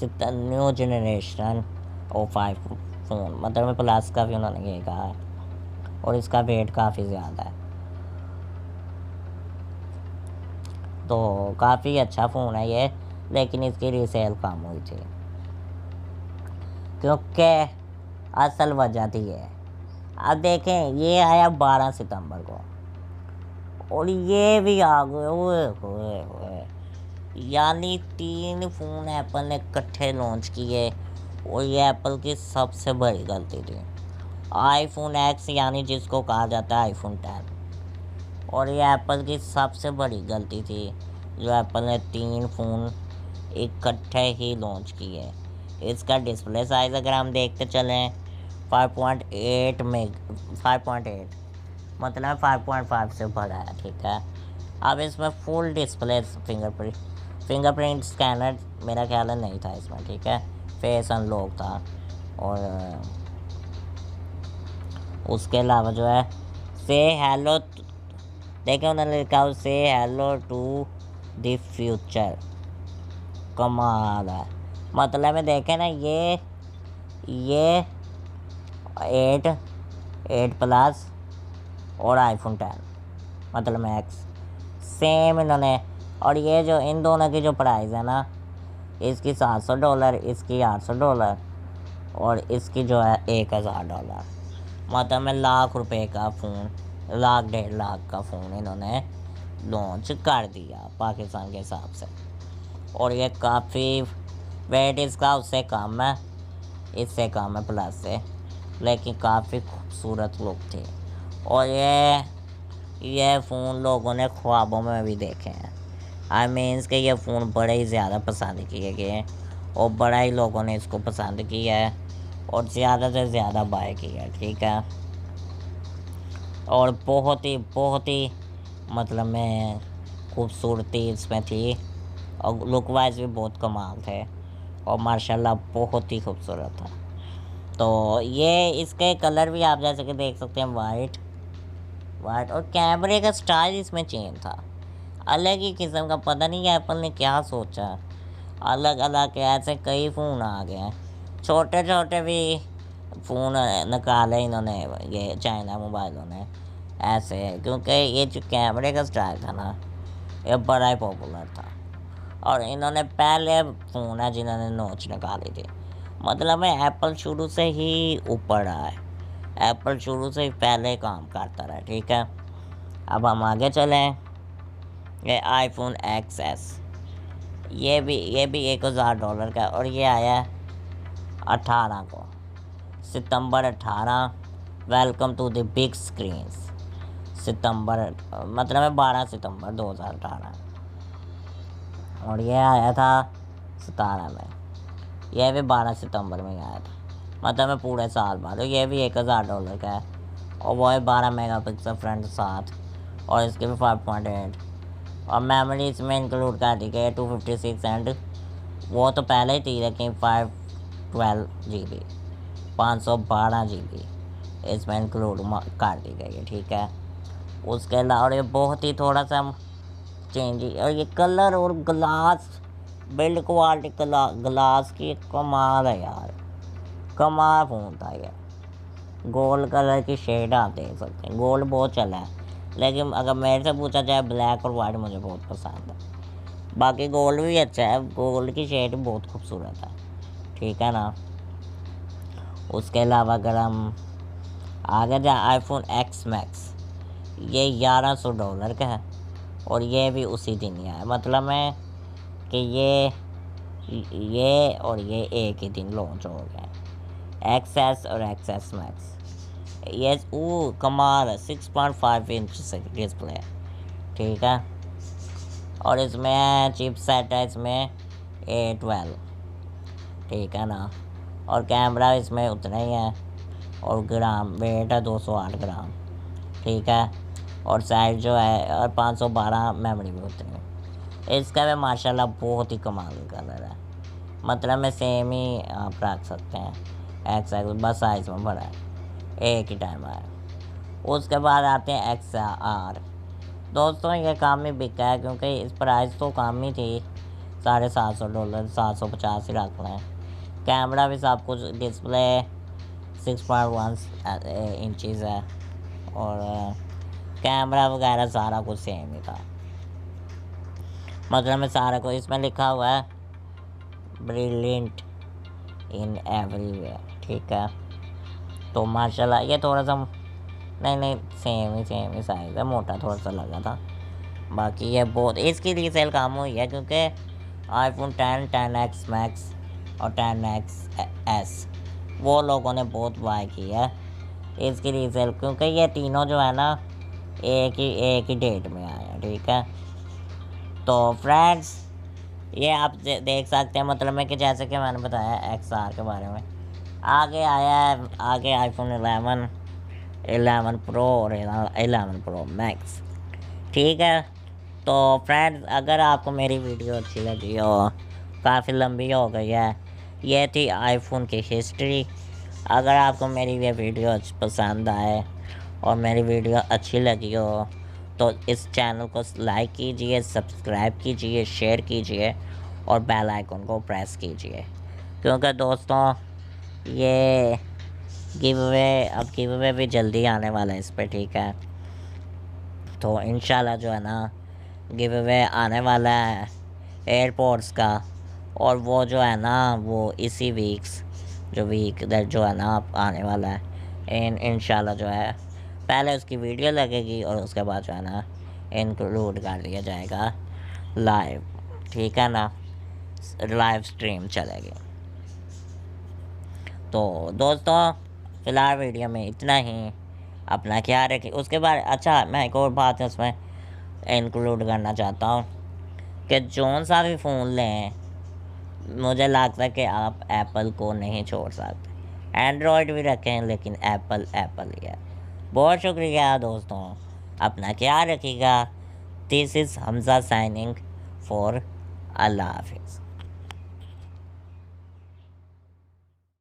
न्यू जनरेशन ऑफ आईफोन, मतलब में प्लस का भी उन्होंने ये कहा है, और इसका वेट काफ़ी ज़्यादा है, तो काफ़ी अच्छा फ़ोन है ये। लेकिन इसकी रीसेल कम हुई थी, क्योंकि असल वजह थी ये। अब देखें, ये आया 12 सितंबर को, और ये भी आ गए, ओए होए होए, यानी 3 फ़ोन एप्पल ने इकट्ठे लॉन्च किए, और ये एप्पल की सबसे बड़ी गलती थी। आईफोन एक्स, यानी जिसको कहा जाता है आईफोन 10, और ये एप्पल की सबसे बड़ी गलती थी, जो एप्पल ने 3 फ़ोन इकट्ठे ही लॉन्च किए। इसका डिस्प्ले साइज़ अगर हम देखते चलें, 5.8 मतलब 5.5 से बड़ा है, ठीक है। अब इसमें फुल डिस्प्ले फिंगरप्रिंट स्कैनर मेरा ख्याल है नहीं था इसमें, ठीक है। फेस अनलॉक था, और उसके अलावा जो है से हेलो, देखें उन्होंने लिखा से हेलो टू द फ्यूचर, कमाल है। मतलब में देखें ना, ये 8 प्लस और आईफोन 10, मतलब में एक्स सेम इन्होंने। और ये जो इन दोनों की जो प्राइस है ना, इसकी $700, इसकी $800, और इसकी जो है $1000। मतलब में ₹1,00,000 का फ़ोन, 1,00,000 का फ़ोन इन्होंने लॉन्च कर दिया पाकिस्तान के हिसाब से। और ये काफ़ी वेट इसका उससे कम है, इससे कम है प्लस से, लेकिन काफ़ी खूबसूरत लुक थी। और ये फ़ोन लोगों ने ख्वाबों में भी देखे हैं। आई मीन्स कि ये फ़ोन बड़े ही ज़्यादा पसंद किए गए हैं, और बड़ा ही लोगों ने इसको पसंद किया है, और ज़्यादा से ज़्यादा बाय किया है, ठीक है। और बहुत ही मतलब में खूबसूरती इसमें थी, और लुक वाइज भी बहुत कमाल थे, और माशाल्लाह बहुत ही खूबसूरत था। तो ये इसके कलर भी आप जैसे कि देख सकते हैं, वाइट, और कैमरे का स्टाइल इसमें चेंज था, अलग ही किस्म का। पता नहीं एप्पल ने क्या सोचा, अलग अलग ऐसे कई फ़ोन आ गए हैं, छोटे छोटे भी फ़ोन निकाले इन्होंने ये चाइना मोबाइलों ने ऐसे, क्योंकि ये जो कैमरे का स्टाइल था ना, ये बड़ा ही पॉपुलर था। और इन्होंने पहले फ़ोन है जिन्होंने नोच निकाली थी। मतलब है एप्पल शुरू से ही ऊपर रहा है, एप्पल शुरू से ही पहले काम करता रहा, ठीक है। अब हम आगे चलें। ये आईफोन XS, ये भी $1000 का, और ये आया है 18 को, सितंबर 18। Welcome to the big screens, सितंबर मतलब है 12 सितंबर 2018। और ये आया था 17 में, यह भी 12 सितंबर में आया था, मतलब मैं पूरे साल बाद। ये भी $1000 का है, और वो है 12 मेगापिक्सल फ्रंट साथ, और इसके भी 5.8, और मेमोरी इसमें इंक्लूड कर दी गई है 256, एंड वो तो पहले ही थी, लेकिन 512 GB 512 GB इसमें इंक्लूड कर दी गई है, ठीक है। उसके अलावा, और ये बहुत ही थोड़ा सा चेंज, और ये कलर और ग्लास बिल्ड क्वालिटी, ग्लास की कमाल है यार, कमाल फ़ोन था ये। गोल्ड कलर की शेड आप देख सकते हैं, गोल्ड बहुत चला है, लेकिन अगर मेरे से पूछा जाए ब्लैक और वाइट मुझे बहुत पसंद है। बाकी गोल्ड भी अच्छा है, गोल्ड की शेड बहुत खूबसूरत है, ठीक है ना। उसके अलावा अगर हम आगे जाए, आईफोन X Max, ये $1100 का है, और ये भी उसी दिन ही आया। मतलब है कि ये और ये एक ही दिन लॉन्च हो गया, XS और XS Max। ये कमाल है, 6.5 इंच से डिस्प्ले है, ठीक है। और इसमें चिपसेट है इसमें A12, ठीक है ना। और कैमरा इसमें उतना ही है, और ग्राम वेट है 208 ग्राम, ठीक है। और साइज जो है, और 512 मेमोरी भी उतनी है। इसका भी माशाल्लाह बहुत ही कमाल का कलर है, मतलब में सेम ही आप रख सकते हैं। XS बस साइज में बड़ा है, एक ही टाइम आया। उसके बाद आते हैं XR। दोस्तों ये काम ही बिका है, क्योंकि इस प्राइस तो कम ही थी, $750, 750 ही रख लें। कैमरा भी सब कुछ, डिस्प्ले 6.1 इंचज़ है, और कैमरा वगैरह सारा कुछ सेम ही था। मतलब में सारा कुछ इसमें लिखा हुआ है ब्रिलियंट इन एवरीवेयर, ठीक है। तो माशाल्लाह ये थोड़ा सा नहीं सेम ही साइज़ है, मोटा थोड़ा सा लगा था। बाकी ये बहुत इसकी रीसेल काम हुई है, क्योंकि आईफोन 10, 10X Max और 10XS वो लोगों ने बहुत बाय की है इसकी रीसेल, क्योंकि ये तीनों जो है ना एक ही डेट में आए हैं, ठीक है। तो फ्रेंड्स ये आप देख सकते हैं, मतलब में कि जैसे कि मैंने बताया XR के बारे में, आगे आया है, आगे आईफोन 11 प्रो और 11 प्रो मैक्स, ठीक है। तो फ्रेंड्स अगर आपको मेरी वीडियो अच्छी लगी हो, काफ़ी लंबी हो गई है, ये थी आईफोन की हिस्ट्री। अगर आपको मेरी ये वीडियो पसंद आए और मेरी वीडियो अच्छी लगी हो, तो इस चैनल को लाइक कीजिए, सब्सक्राइब कीजिए, शेयर कीजिए, और बेल आइकन को प्रेस कीजिए, क्योंकि दोस्तों ये गिव अवे भी जल्दी आने वाला है इस पर, ठीक है। तो इंशाल्लाह जो है ना गिव अवे आने वाला है एयरपोर्ट्स का, और वो जो है ना वो इसी वीक जो है ना आने वाला है। इंशाल्लाह जो है पहले उसकी वीडियो लगेगी, और उसके बाद जो है ना इंक्लूड कर दिया जाएगा लाइव, ठीक है ना, लाइव स्ट्रीम चलेगी। तो दोस्तों फ़िलहाल वीडियो में इतना ही, अपना ख्याल रखिए। उसके बाद अच्छा मैं एक और बात उसमें इंक्लूड करना चाहता हूँ कि जौन सा भी फ़ोन लें, मुझे लगता है कि आप एप्पल को नहीं छोड़ सकते। एंड्रॉयड भी रखें, लेकिन एप्पल ही है। बहुत शुक्रिया दोस्तों, अपना ख्याल रखिएगा। This is Hamza signing for Allah हाफिज़।